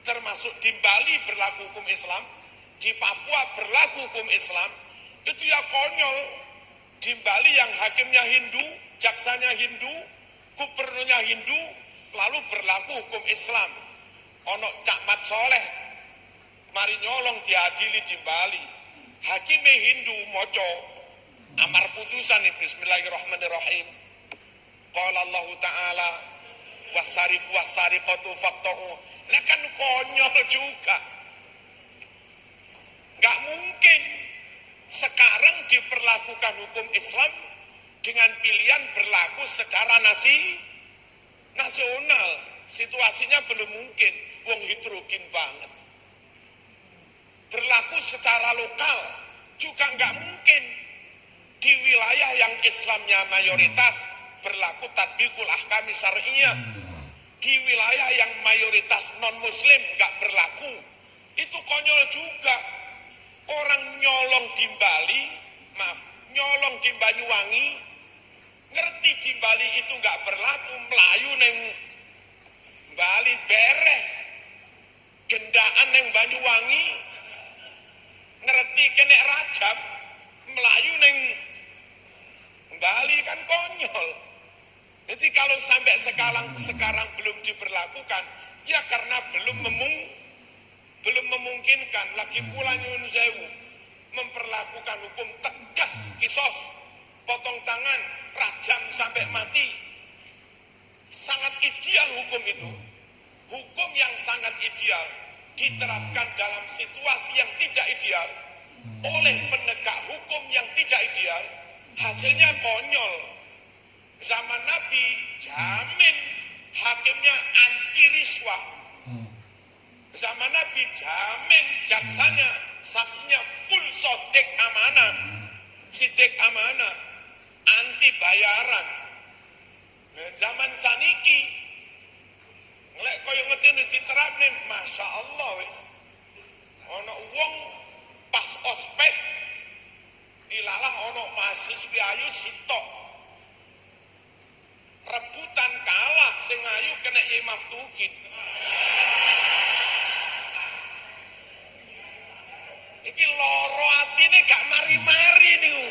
termasuk di Bali berlaku hukum Islam, di Papua berlaku hukum Islam. Itu ya konyol. Di Bali yang hakimnya Hindu, jaksanya Hindu, gubernurnya Hindu, selalu berlaku hukum Islam. Ono Cak Mat Soleh mari nyolong diadili di Bali, hakime Hindu moco amar putusan ini, bismillahirrahmanirrahim, qala Allah Ta'ala wasariqatu faqta'u. Nah kan konyol juga. Gak mungkin sekarang diperlakukan hukum Islam dengan pilihan berlaku secara nasional. Situasinya belum mungkin, wong heterogen banget. Berlaku secara lokal juga nggak mungkin. Di wilayah yang Islamnya mayoritas berlaku tatbiqul ahkami syar'iyyah. Di wilayah yang mayoritas non-muslim nggak berlaku. Itu konyol juga. Orang nyolong di Bali, nyolong di Banyuwangi, ngerti di Bali itu nggak berlaku, melayu neng Bali beres, gendaan neng Banyuwangi, ngerti kena rajab, melayu neng Bali, kan konyol. Jadi kalau sampai sekarang belum diberlakukan, ya karena belum memungkinkan. Lagi pula nyuwun sewu, memperlakukan hukum tegas, kisos, potong tangan, rajam sampai mati. Sangat ideal hukum itu. Hukum yang sangat ideal diterapkan dalam situasi yang tidak ideal oleh penegak hukum yang tidak ideal, hasilnya konyol. Zaman Nabi jamin hakimnya anti riswah. Zaman Nabi jamin jaksanya, saksinya full sodik amanah, sidik amanah, anti bayaran. Nah, zaman saniki ngelek koyo ngeten diterapne, masya Allah wis. Ono wong pas ospek dilalah ono mahasiswi ayu sitok. Rebutan kalah sing ayu kena Yai Maftukin. Iki loro atine gak mari-mari niku.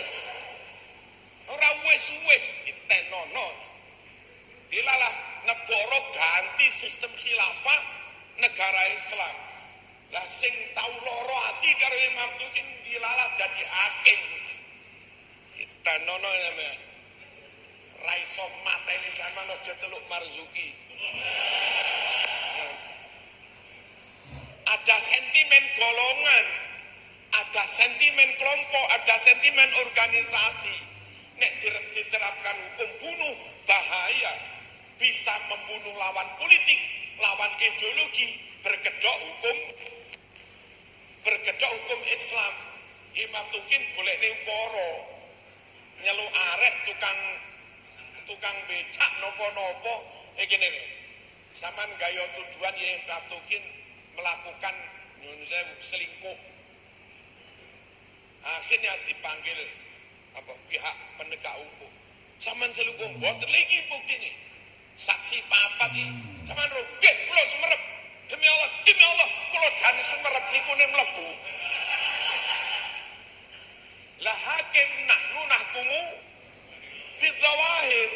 Ora wis-wis ditenono. Dilalah negara ganti sistem khilafah negara Islam. Lah sing tau loro ati karo Imam Tukin dilalah jadi hakim. Ditenono namanya. Raiso mateni sama nojo teluk Marzuki. Ada sentimen golongan, ada sentimen kelompok, ada sentimen organisasi. Nek diterapkan hukum bunuh bahaya, bisa membunuh lawan politik, lawan ideologi, berkedok hukum Islam. Imam Tukin boleh neukoro nyeluk arek tukang becak nopo-nopo gini nih. Saman gaya tujuan yang Imam Tukin melakukan nyun sewu selingkuh. Akhirnya dipanggil pihak penegak hukum. Saman selingkuh mboten lagi bukti nih. Saksi papat iki. Saman ro, nggih kula sumerep. Demi Allah kula jan sumerep niku ne mlebu. Lah hakim nahkumu bizawahir,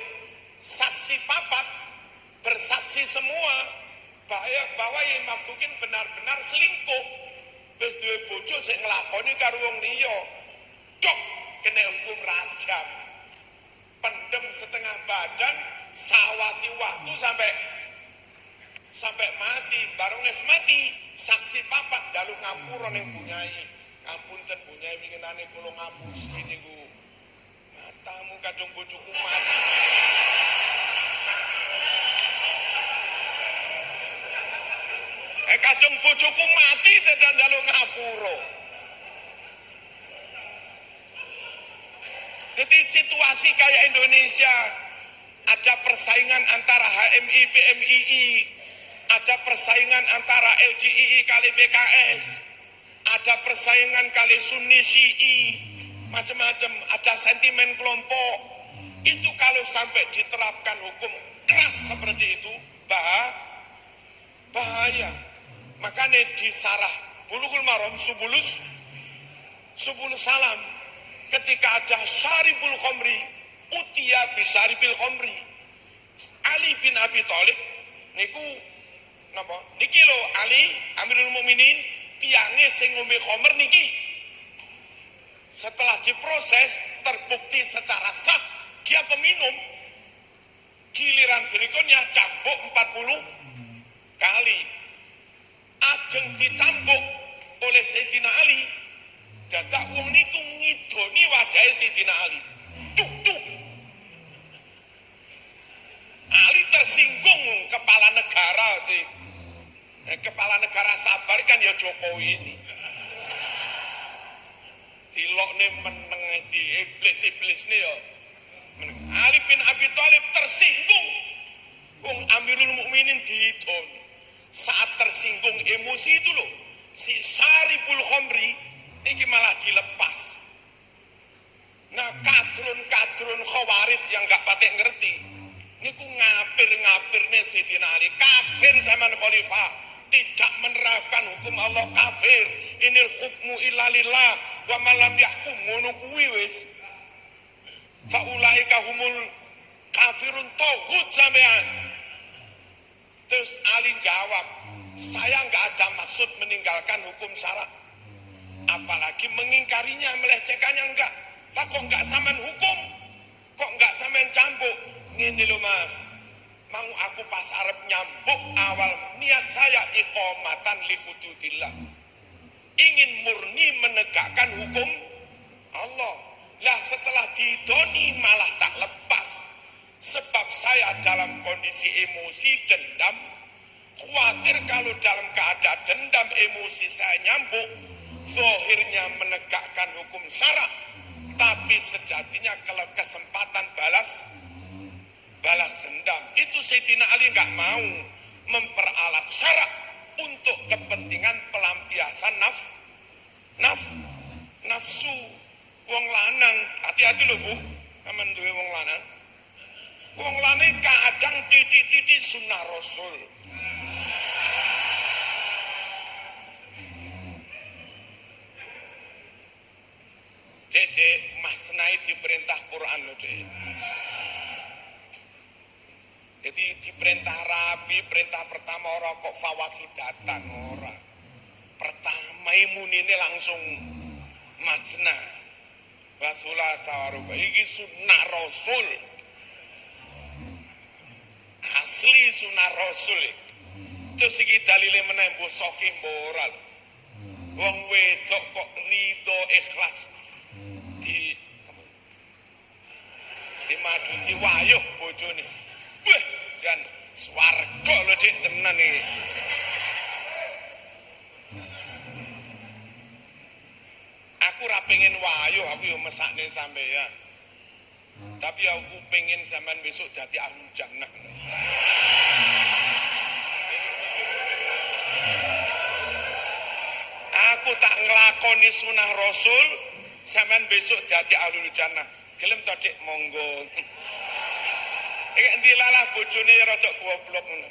saksi papat bersaksi semua bahwa Imam Tukin benar-benar selingkuh. Wis duwe bojo sing nglakoni karo wong liya. Cok kena hukum rajam. Pendem setengah badan, sawati waktu sampai mati. Baronges mati, saksi papat jaluk ngapura ning Bunyai. Ngapunten Bunyai winginane kula ngapusi niku. Matamu kadung bojoku mati. Kadung bojoku mati dan jaluk ngapura. Jadi situasi kayak Indonesia ada persaingan antara HMI, PMII, ada persaingan antara LDII kali PKS, ada persaingan kali Sunni Syi'i, macam-macam, ada sentimen kelompok. Itu kalau sampai diterapkan hukum keras seperti itu, bahaya. Makanya di Sarah Bulughul Maram Subulus Salam, ketika ada Syaribul Khomri, Utiya Bisyaribil Khomri, Ali bin Abi Thalib niku napa? Niki lho Ali Amirul Mukminin tiange sing ngombe khamr niki. Setelah diproses terbukti secara sah dia peminum. Giliran berikutnya cambuk 40 kali. Ajeng dicambuk oleh Sayyidina Ali. Dadak wong niku ngidoni wajahe Sayyidina Ali. Duk. Ali tersinggung kepala negara sih. Kepala negara sabar kan ya Jokowi ini. Dilokne meneng di iblis nih ya. Ali bin Abi Thalib tersinggung. Wong Amirul Mukminin dihitung. Saat tersinggung emosi itu loh, si Syaribul Khomri ini malah dilepas. Nah kadrun khawarid yang gak patek ngerti, niku ngapir nih Sayyidina Ali, kafir zaman khalifah, tidak menerapkan hukum Allah, kafir. Inil hukmu illa lillah wa malam yahkum ngono kuwi wis. Faulaika humul kafirun tauhid sampean. Terus Ali jawab, saya nggak ada maksud meninggalkan hukum syara, apalagi mengingkarinya, melecehkannya enggak. Lah kok nggak sampean hukum, kok nggak sampean cambuk? Ngene lho Mas, mau aku pas arep nyambuk awal niat saya iqomatan li hududillah, ingin murni menegakkan hukum Allah. Lah setelah didoni malah tak lepas, sebab saya dalam kondisi emosi dendam, khawatir kalau dalam keadaan dendam emosi saya nyambuk, zahirnya menegakkan hukum syara, tapi sejatinya kalau kesempatan balas dendam. Itu Sayyidina Ali nggak mau memperalat syara untuk kepentingan pelampiasan nafsu wong lanang. Hati-hati loh Bu, aman duwe wong lanang. Wong lanang kadang titik-titik sunnah Rasul. Dek, masnai diperintah Quran loh Dek. Jadi diperintah rabi, perintah pertama orang kok fawakidatan orang. Pertama imunine langsung masna. Rasulullah sawaruba, iki sunnah Rasul. Asli sunnah Rasul. Terus iki dalile meneh mbok sahih moral. Wong wedok kok rido ikhlas di madu diwayuh bojone. Wah, jan swarga lho Dik tenan iki. Aku ora pengen wayuh, aku yo mesakne sampeyan. Tapi aku pengen sampean besok jadi ahlul jannah. Aku tak nglakoni sunah Rasul, sampean besok jadi ahlul jannah. Gelem to Dik, monggo. Iki ndilalah bojone rada goblok ngono.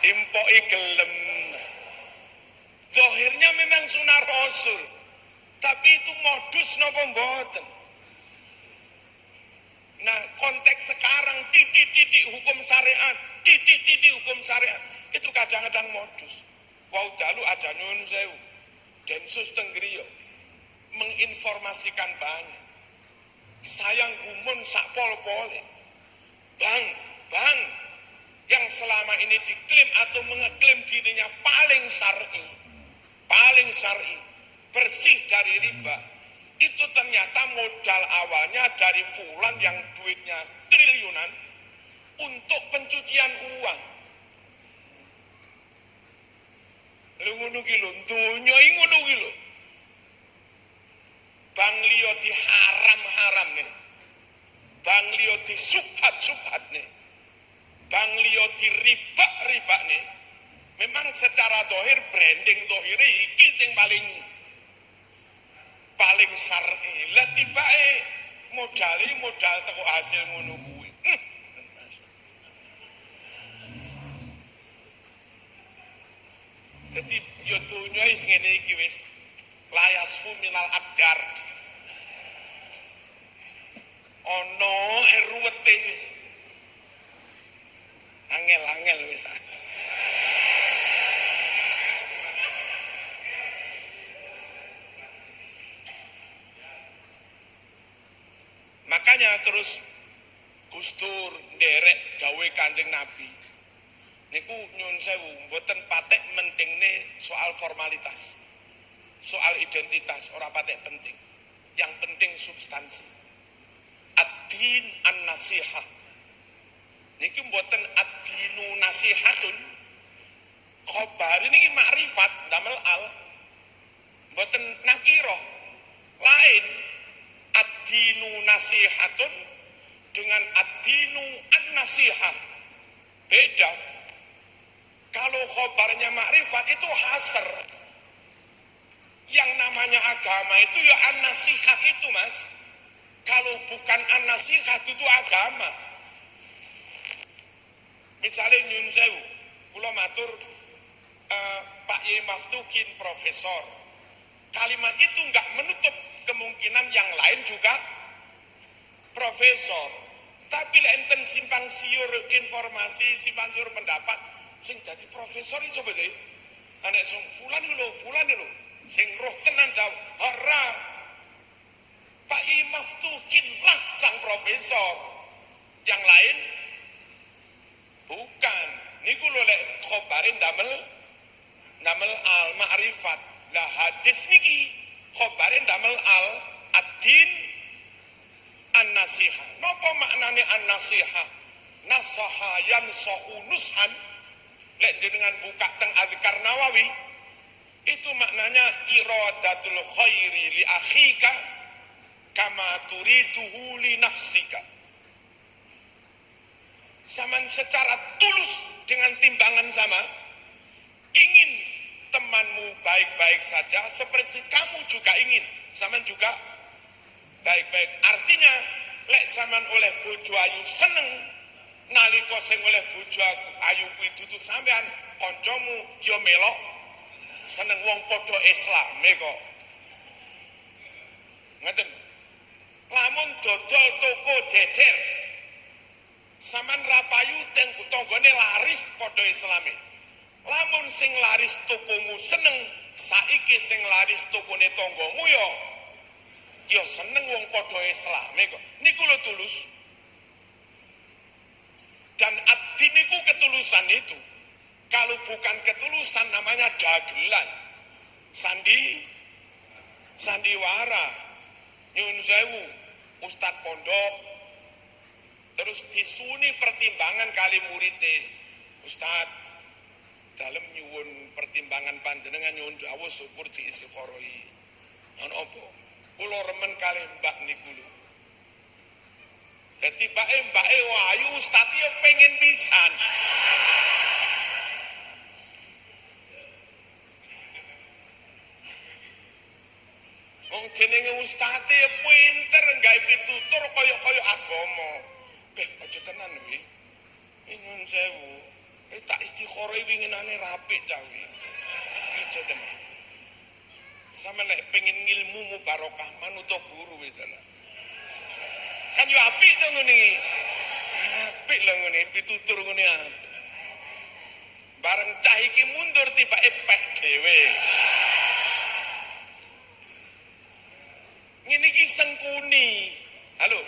Timpoki gelem. Zahirnya memang sunah Rasul, tapi itu modus napa mboten? Nah, konteks sekarang titik-titik hukum syariat, titik-titik hukum syariat itu kadang-kadang modus. Wau dalu ada nyun sewu, Densus Tenggriyo menginformasikan banyak. Sayang gumun sak pol-pole. Bang, yang selama ini diklaim atau mengeklaim dirinya paling syar'i, bersih dari riba, itu ternyata modal awalnya dari fulan yang duitnya triliunan untuk pencucian uang. Lu ngono ki lho, donya iki ngono ki lho. Bang liya diharam-haram nih. bang liya disubhat nih, bang liya diribak nih. Memang secara dohir branding dohire iki sing paling syar'i. Lah tibake modal teko hasil ngono kuwi. Jadi yo donya wis ngene iki wis layasfu minal abdar. Ono ruwete wis. Angel wis. Makanya terus Gus Dur nderek dawuhe Kanjeng Nabi. Niku nyun sewu mboten patek mentingne soal formalitas. Soal identitas ora patek penting. Yang penting substansi. Ad-din an-nasihah. Niki mboten ad-dinu nasihatun. Khobar niki makrifat damel al. Mboten nakirah. Lain ad-dinu nasihatun dengan ad-dinu an-nasihah. Beda. Kalau khobarnya makrifat itu hasr. Yang namanya agama itu ya an-nasihah itu, Mas. Kalau bukan an-nasihah itu agama. Misalnya nyun sewu, kula matur Pak Yai Maftukin profesor. Kalimat itu enggak menutup kemungkinan yang lain juga profesor. Tapi enten simpang siur informasi, simpang siur pendapat sing dadi profesor iso beda. Anek sing fulan lho, sing roh tenan daw ora. Pak Yai Maftukin lah sang profesor. Yang lain bukan. Niku lho lek khobarin damel al ma'rifat. Lah hadis niki khobarin damel al ad-din an-nasihah. Napa maknane an-nasihah? Nasaha yansahu nushan. Lek jenengan buka teng Azkar Nawawi, itu maknanya iradatul khairi li akhika kama turiduhu li nafsika. Saman secara tulus dengan timbangan sama, ingin temanmu baik-baik saja seperti kamu juga ingin. Saman juga baik-baik. Artinya, lek saman oleh bojo ayu seneng, nalika sing oleh bojo ayu kuwi tutup sampean, kancamu ya melok seneng wong padha Islame kok. Ngeten. Lamun dodol toko jejer, saman rapayu teng tanggane laris padha Islame. Lamun sing laris tokomu seneng, saiki sing laris tokone tanggamu ya seneng wong padha Islame kok. Niku lho tulus. Dan ad-din niku ketulusan itu. Kalau bukan ketulusan namanya dagelan. Sandiwara. Nyun sewu, Ustad pondok. Terus disuni pertimbangan kali muridé. Ustad, dalem nyuwun pertimbangan panjenengan nyuwun dawuh syukur diisi koroi. Ana apa? Kula remen kali mbak niku lho. Dadi mbake ayu Ustad yo pengen pisan. Wong jenenge Ustad yo pinter gawe pitutur kaya agama. Aja tenan kuwi. Nyun sewu. Tak istikharah winginane rapi cawi. Aja tenan. Sampe lek pengen ngilmumu barokah manut guru wis tenan. Kan yo apik to ngene iki. Apik lho ngene pitutur ngene. Bareng cah iki mundur tibake pek dhewe. Ngene iki sengkuni. Halo.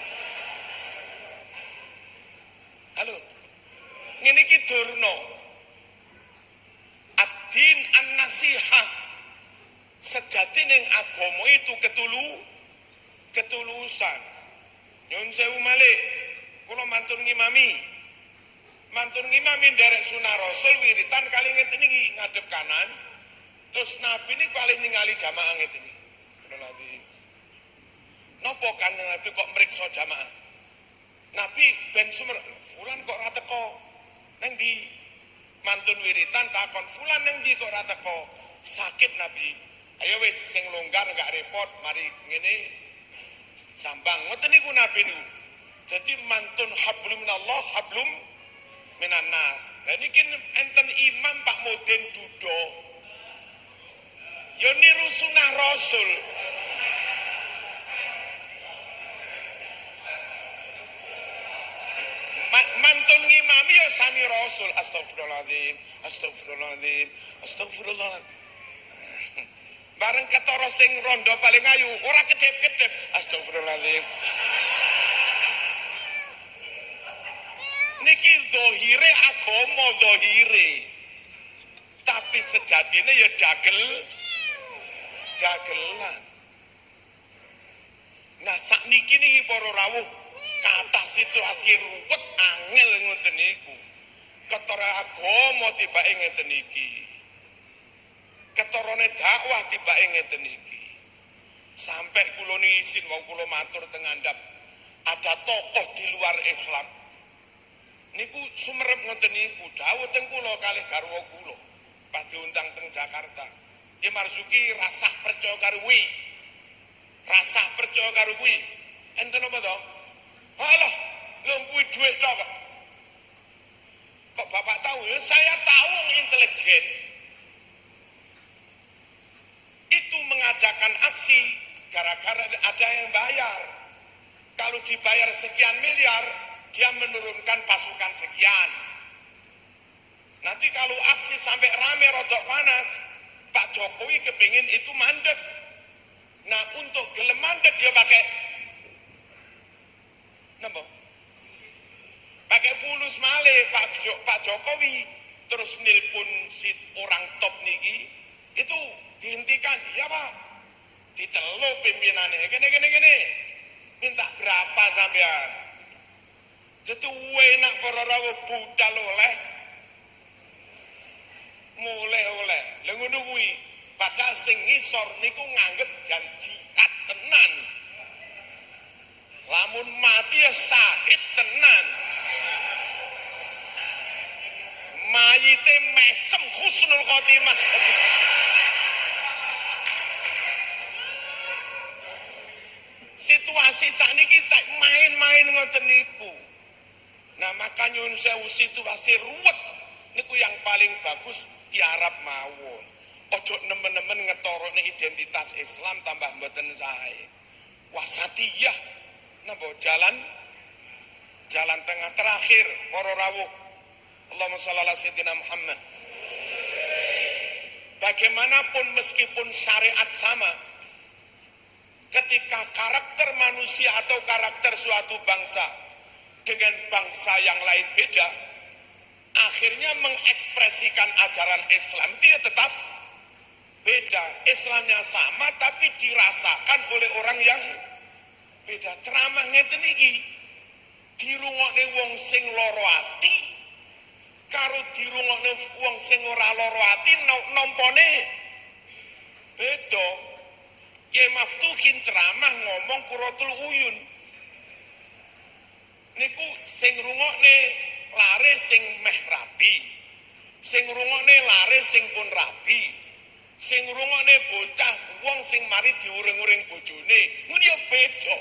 Ngene iki durna. Ad-din an-nasihah. Sejatine agama itu ketulusan. Nyun sewu malih, kula mantun ngimami nderek sunah Rasul wiritan kali ngeten iki ngadep kanan. Terus Nabi ini kali ningali jamaah ngeten iki. Nabi. Napa kan Nabi kok mriksa jamaah? Nabi ben sumer, fulan kok ora teko. Nang ndi? Mantun wiritan takon, fulan nang ndi kok ora teko? Sakit Nabi. Ayo wis sing longgar gak repot, mari ngene sambang. Ngoten niku Nabi niku. Jadi mantun hablum minallah, hablum minan nas. Lah niki enten imam Pak Mudin Dudo. Ya niru sunah Rasul. Mantun ngimami ya sami Rasul. Astagfirullahaladzim, astagfirullahaladzim, astagfirullahaladzim. Bareng ketara sing rondo paling ayu, ora kedep-kedep. Astagfirullahaladzim. Niki zahire agama zahire. Tapi sejatine ya dagelan. Nah sakniki niki para rawuh kata situasi ruwet angel ngoten niku. Ketara agama tibake ngeten iki. Ketarane dakwah tibake ngeten iki. Sampai kula ngisin wong kula matur teng ngandhap ada tokoh di luar Islam. Niku sumerep ngoten niku dawuh teng kula kalih garwa kula pas diundang teng Jakarta. Ya Marzuki rasah percaya karo kuwi. Rasah percaya karo kuwi. Enten apa to? Alah, lho kuwi dhuwit tok kok. Kok Bapak tahu? Ya saya tahu wong intelijen. Itu mengadakan aksi gara-gara ada yang bayar. Kalau dibayar sekian miliar, dia menurunkan pasukan sekian. Nanti kalau aksi sampai rame rodok panas, Pak Jokowi kepingin itu mandek. Nah untuk gelem mandek dia pakai napa? Pakai fulus male Pak Jokowi terus nelpon si orang top niki itu dihentikan. Ya Pak, diceluk pimpinannya gini. Minta berapa sampean? Jadi enak para rawuh budal oleh mulai oleh. Lha ngono kuwi padahal sing ngisor niku nganggep jihad tenan. Lamun mati ya syahid tenan. Mayite mesem husnul khotimah. Situasi sakniki sak main-main ngoten niku. Nah makanya nyuwun sewu situasi ruwet niku yang paling bagus tiarap mawon. Ojo nemen-nemen ngetorone identitas Islam tambah mboten sae. Wasatiyah napa jalan tengah terakhir para rawuh. Allahumma shalli ala sayyidina Muhammad. Bagaimanapun meskipun syariat sama, ketika karakter manusia atau karakter suatu bangsa dengan bangsa yang lain beda, akhirnya mengekspresikan ajaran Islam itu ya tetap beda. Islamnya sama tapi dirasakan oleh orang yang beda. Ceramah ngeten iki dirungokne wong sing lara ati karo dirungokne wong sing ora lara ati nampane beda. Ya Maftuhin ceramah ngomong Quratul Uyun niku sing rungokne lare sing meh rabi, sing rungokne lare sing pun rabi, sing rungokne bocah wong sing mari diuring-uring bojone ngono ya beda.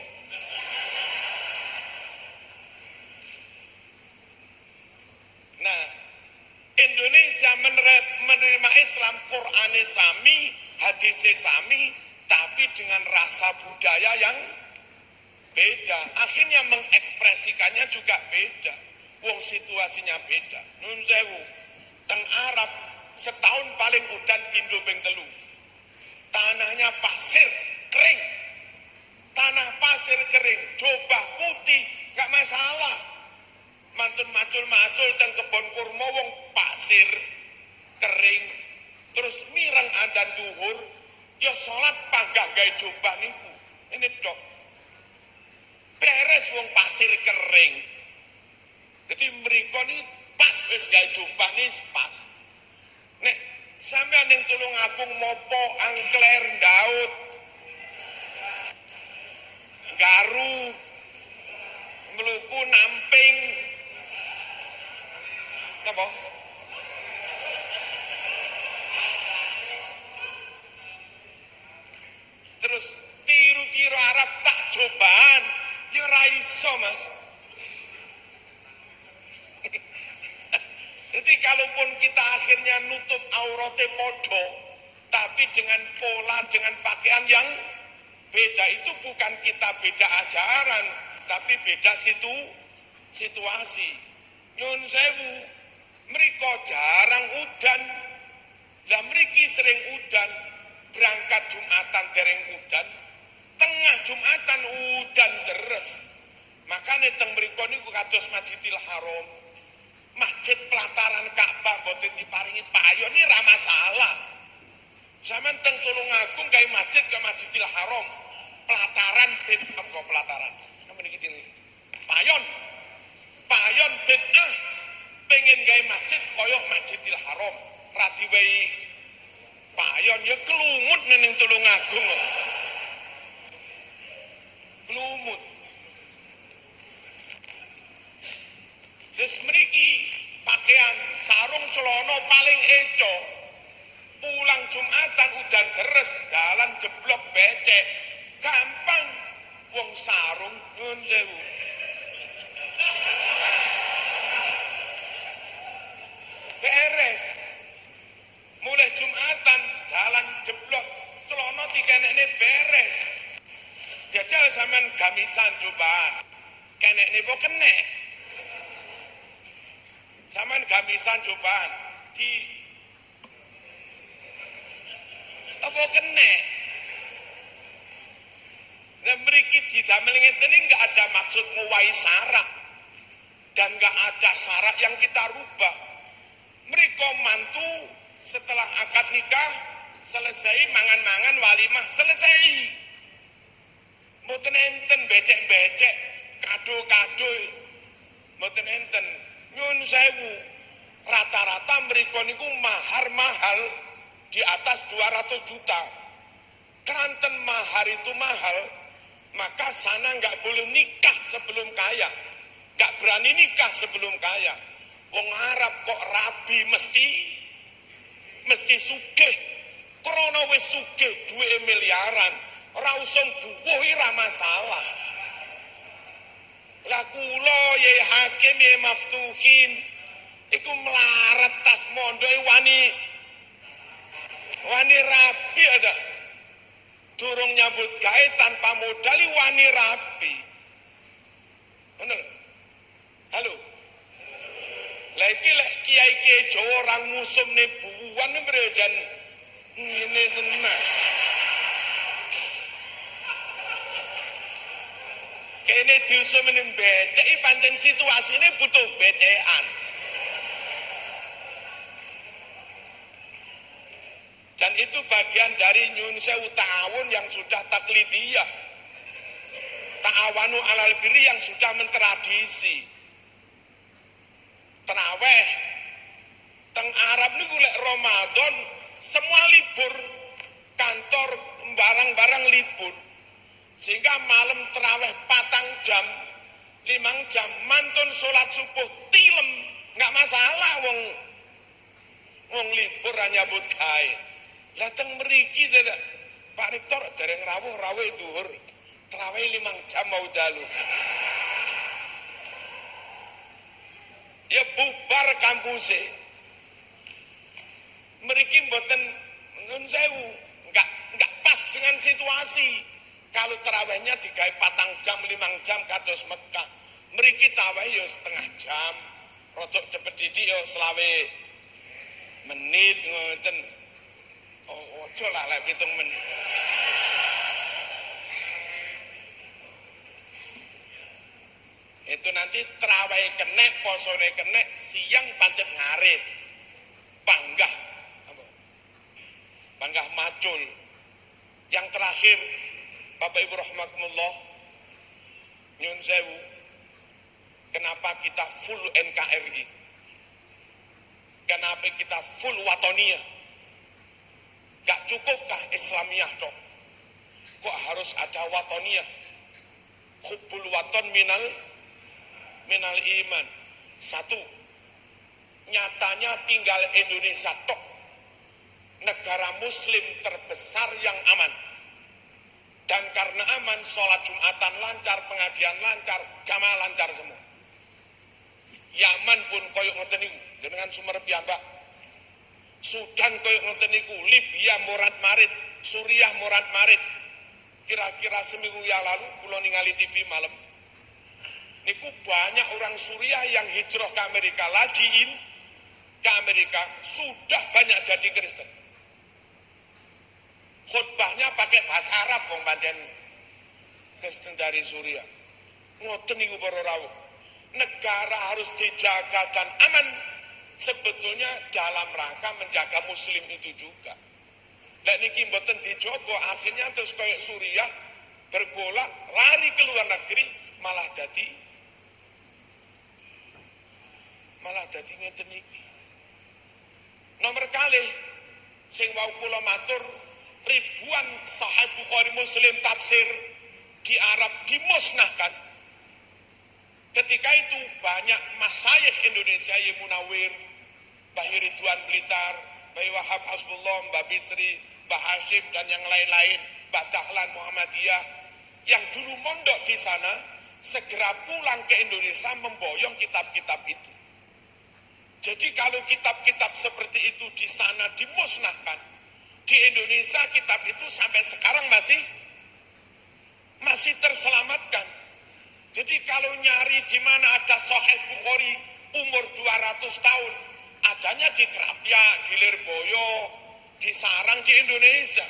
Nah Indonesia menerima Islam, Qur'ane sami, hadise sami, tapi dengan rasa budaya yang beda. Akhirnya mengekspresikannya juga beda. Wong situasinya beda. Nun sewu, teng Arab setahun paling udan pindho ping 3. Tanahnya pasir kering. Tanah pasir kering, jobah putih, gak masalah. Mantun macul-macul teng kebon kurma wong pasir kering. Terus mireng adzan duhur, dia sholat panggah gawe jubah niku. Ini dok. Beres wong pasir kering. Jadi mriko ni pas wis gawe jubah ni pas. Nek sampean ning Tulungagung mopo angkler Daud. Garu mluku namping napa terus tiru-tiru Arab tak cobaan ya ora iso Mas. Jadi kalaupun kita akhirnya nutup aurate podo tapi dengan pola dengan pakaian yang beda, itu bukan kita beda ajaran tapi beda situasi. Nyun sewu mriko jarang udan lah mriki sering udan, berangkat Jumatan dereng udan, tengah Jumatan udan deres. Makanya teng mriko niku kados Masjidil Haram, masjid pelataran Ka'bah boten diparingi payon ini ra masalah. Sampeyan teng Tulungagung gawe masjid ke Masjidil Haram, pelataran apa pelataran? Apa niki payon. Payon bid'ah pengen gawe masjid koyo Masjidil Haram, ra diwehi payon ya kelumut ning Tulungagung kok. Kelumut. Terus mriki pakaian sarung celana paling eco. Pulang Jumatan udan deres, dalan jeblok becek. Gampang wong sarung nyun sewu. Beres. Mulai Jumatan dalan jeblok, celana dikenekne beres. Jajal sampean gamisan cobaan. Kenekne kok kenek. Sampean gamisan cobaan di apa kenek. Nah mriki didamel ngeten iki enggak ada maksud nguwai syarat dan enggak ada syarat yang kita rubah. Mriko mantu setelah akad nikah selesai mangan-mangan walimah selesai. Mboten enten becek-becek, kado-kado. Mboten enten. Nyun sewu. Rata-rata mriko niku mahar-mahal di atas 200 juta. Keranten mahar itu mahal, maka sana nggak boleh nikah sebelum kaya. Nggak berani nikah sebelum kaya. Wong Arab kok rabi mesti sugih. Krana wis sugih duwe miliaran, ora usum buwuh ora masalah. Lah kula ye hakim ye maftuhin iku melarat tas mondoke wani rapi aja. Durung nyambut gawe tanpa modal wani rapi. Bener? Halo. Lah iki lek kiai-kiai Jawa orang musumne buwan mrejan ngene tenan. Kene diusum ning becek iki pancen situasine butuh becekan. Dan itu bagian dari nyun sewu ta'awun yang sudah taklidiyah. Ta'awanu alal birri yang sudah mentradisi. Teraweh teng Arab niku lek Ramadan semua libur, kantor barang-barang libur. Sehingga malam teraweh 4 jam, 5 jam mantun salat subuh tilem, enggak masalah wong libur nyambut gawe. Lah teng mriki Pak Rektor dereng rawuh zuhur. Terawih 5 jam mau dalu. Ya bubar kampuse. Mriki mboten nun sewu, enggak pas dengan situasi. Kalau terawihnya digawe 4 jam, 5 jam kados Mekah. Mriki tarawih ya setengah jam. Rodok cepet didik ya selawe menit ngoten. Oh, ojo lah lek 7 menit. Itu nanti terawih kenek, posone kenek, siang pancet ngarit. Panggah. Panggah macul. Yang terakhir, Bapak Ibu rahimakumullah, nyun sewu, kenapa kita full NKRI? Kenapa kita full Watoniyah? Gak cukupkah Islamiyah dong? Kok harus ada Watoniyah? Hubbul waton minal minal iman. Satu, nyatanya tinggal Indonesia tok, negara muslim terbesar yang aman. Dan karena aman, sholat Jumatan lancar, pengajian lancar, jamaah lancar semua. Yaman pun koyok ngoten niku dengan sumber piyambak. Sudan koyok ngoten niku, Libya morat marit, Suriah morat marit. Kira-kira seminggu yang lalu kula ningali TV malam. Niku banyak orang Suriah yang hijrah ke Amerika, lajiin ke Amerika, sudah banyak jadi Kristen. Khutbahnya pakai bahasa Arab wong pancen Kristen dari Suriah. Ngoten niku para rawuh. Negara harus dijaga dan aman sebetulnya dalam rangka menjaga muslim itu juga. Lek niki mboten dijogo akhirnya terus kayak Suriah bergolak lari ke luar negeri malah jadi ngeten niki. Nomor kali sing wau kula matur ribuan sahih Bukhari Muslim tafsir di Arab dimusnahkan. Ketika itu banyak masyayikh Indonesia yang Munawir, Mbah Ridwan Blitar, Mbah Wahab Hasbullah, Mbah Bisri, Mbah Hashim dan yang lain-lain, Mbah Dahlan Muhammadiyah yang dulu mondok di sana segera pulang ke Indonesia memboyong kitab-kitab itu. Jadi kalau kitab-kitab seperti itu di sana dimusnahkan, di Indonesia kitab itu sampai sekarang masih terselamatkan. Jadi kalau nyari di mana ada Sahih Bukhari umur 200 tahun, adanya di Krapia, di Lirboyo, di Sarang, di Indonesia.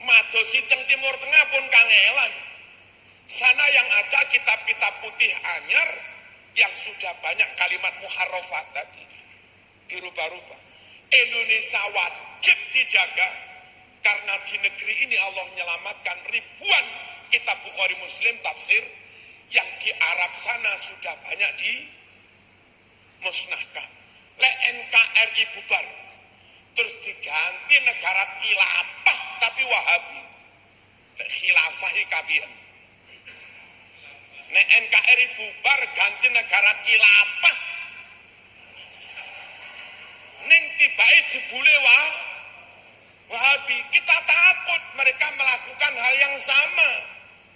Madosi teng Timur Tengah pun kangelan. Sana yang ada kitab-kitab putih anyar yang sudah banyak kalimat muharrafat tadi dirubah-rubah. Indonesia wajib dijaga karena di negeri ini Allah menyelamatkan ribuan kitab Bukhari Muslim tafsir yang di Arab sana sudah banyak dimusnahkan. Lek NKRI bubar terus diganti negara khilafah tapi Wahabi. Lek khilafah kabien. Nek NKRI bubar ganti negara khilafah. Ning tibae jebule Wahabi. Kita takut mereka melakukan hal yang sama.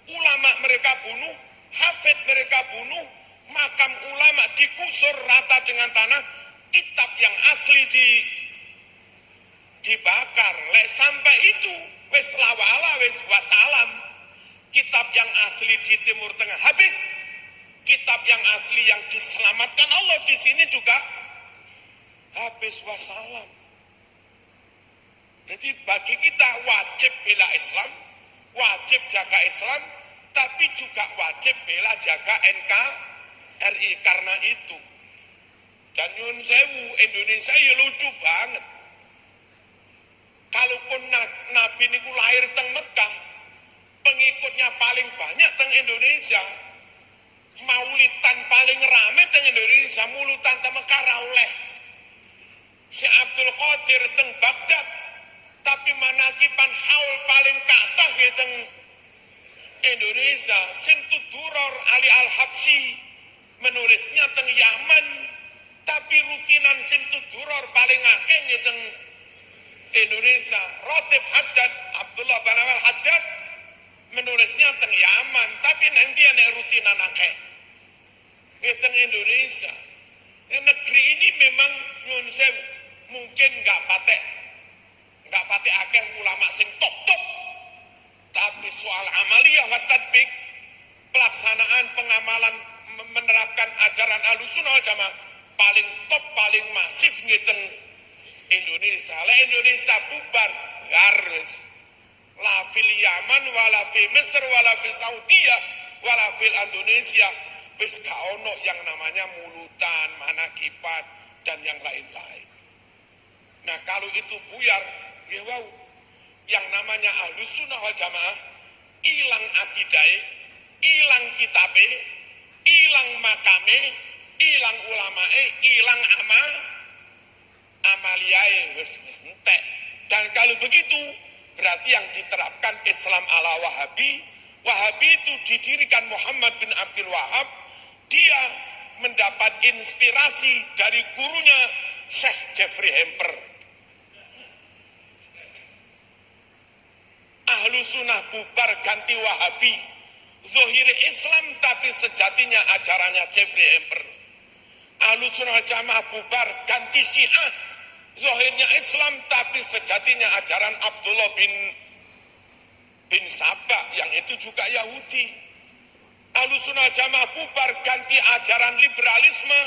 Ulama mereka bunuh, hafid mereka bunuh, makam ulama digusur rata dengan tanah, kitab yang asli dibakar. Lek sampai itu wis lawala wis wasalam. Kitab yang asli di Timur Tengah habis. Kitab yang asli yang diselamatkan Allah di sini juga habis wasalam. Jadi bagi kita wajib bela Islam, wajib jaga Islam, tapi juga wajib bela jaga NKRI karena itu. Dan nyun sewu Indonesia ya lucu banget. Kalaupun Nabi niku lahir teng Mekah, pengikutnya paling banyak teng Indonesia. Maulidan paling rame teng Indonesia, mulutan teng Mekah ra oleh. Si Abdul Qadir teng Baghdad, tapi manakipan haul paling kathah teng Indonesia. Sintuduror Ali Al-Habsyi menulisnya teng Yaman, tapi rutinan Sintuduror paling akeh teng Indonesia. Rotib Haddad Abdullah bin Awal Haddad menulisnya teng Yaman, tapi nanti ada rutinan akeh teng Indonesia. Negeri ini memang nyun sewu mungkin nggak patek akeh ulama sing top, tapi soal amaliyah wa tatbik, pelaksanaan pengamalan menerapkan ajaran Ahlussunnah wal Jamaah paling top, paling masif ngiteng Indonesia. Lah Indonesia bubar harus la fil Yaman wala fi Mesir wala fi Saudiyah wala fil Indonesia wis gak ono yang namanya mulutan, manakibat dan yang lain-lain. Nah kalau itu buyar, ya wow, yang namanya Ahlussunnah wal Jamaah ilang akidai, ilang kitabe, ilang makame, ilang ulamae, ilang amaliyae wis entek. Dan kalau begitu berarti yang diterapkan Islam ala Wahabi. Wahabi itu didirikan Muhammad bin Abdul Wahab Dia mendapat inspirasi dari gurunya Syekh Jeffrey Hamper. Ahlu sunnah bubar ganti Wahabi. Zohir Islam tapi sejatinya ajarannya Jeffrey Hamper. Ahlu sunnah jamaah bubar ganti Syiah. Zohirnya Islam tapi sejatinya ajaran Abdullah bin Sabah yang itu juga Yahudi. Ahlu sunnah jamaah bubar ganti ajaran liberalisme.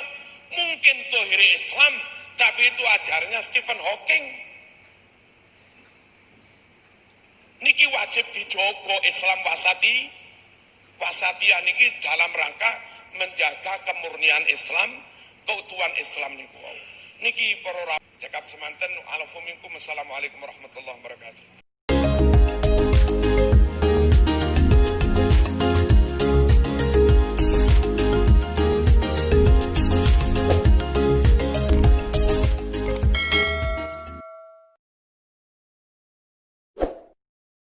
Mungkin zohir Islam tapi itu ajarannya Stephen Hawking. Niki wajib dijogo Islam wasati. Wasatiyah niki dalam rangka menjaga kemurnian Islam, keutuhan Islam niku. Niki para cekap semanten, alafu minkum, assalamualaikum warahmatullahi wabarakatuh.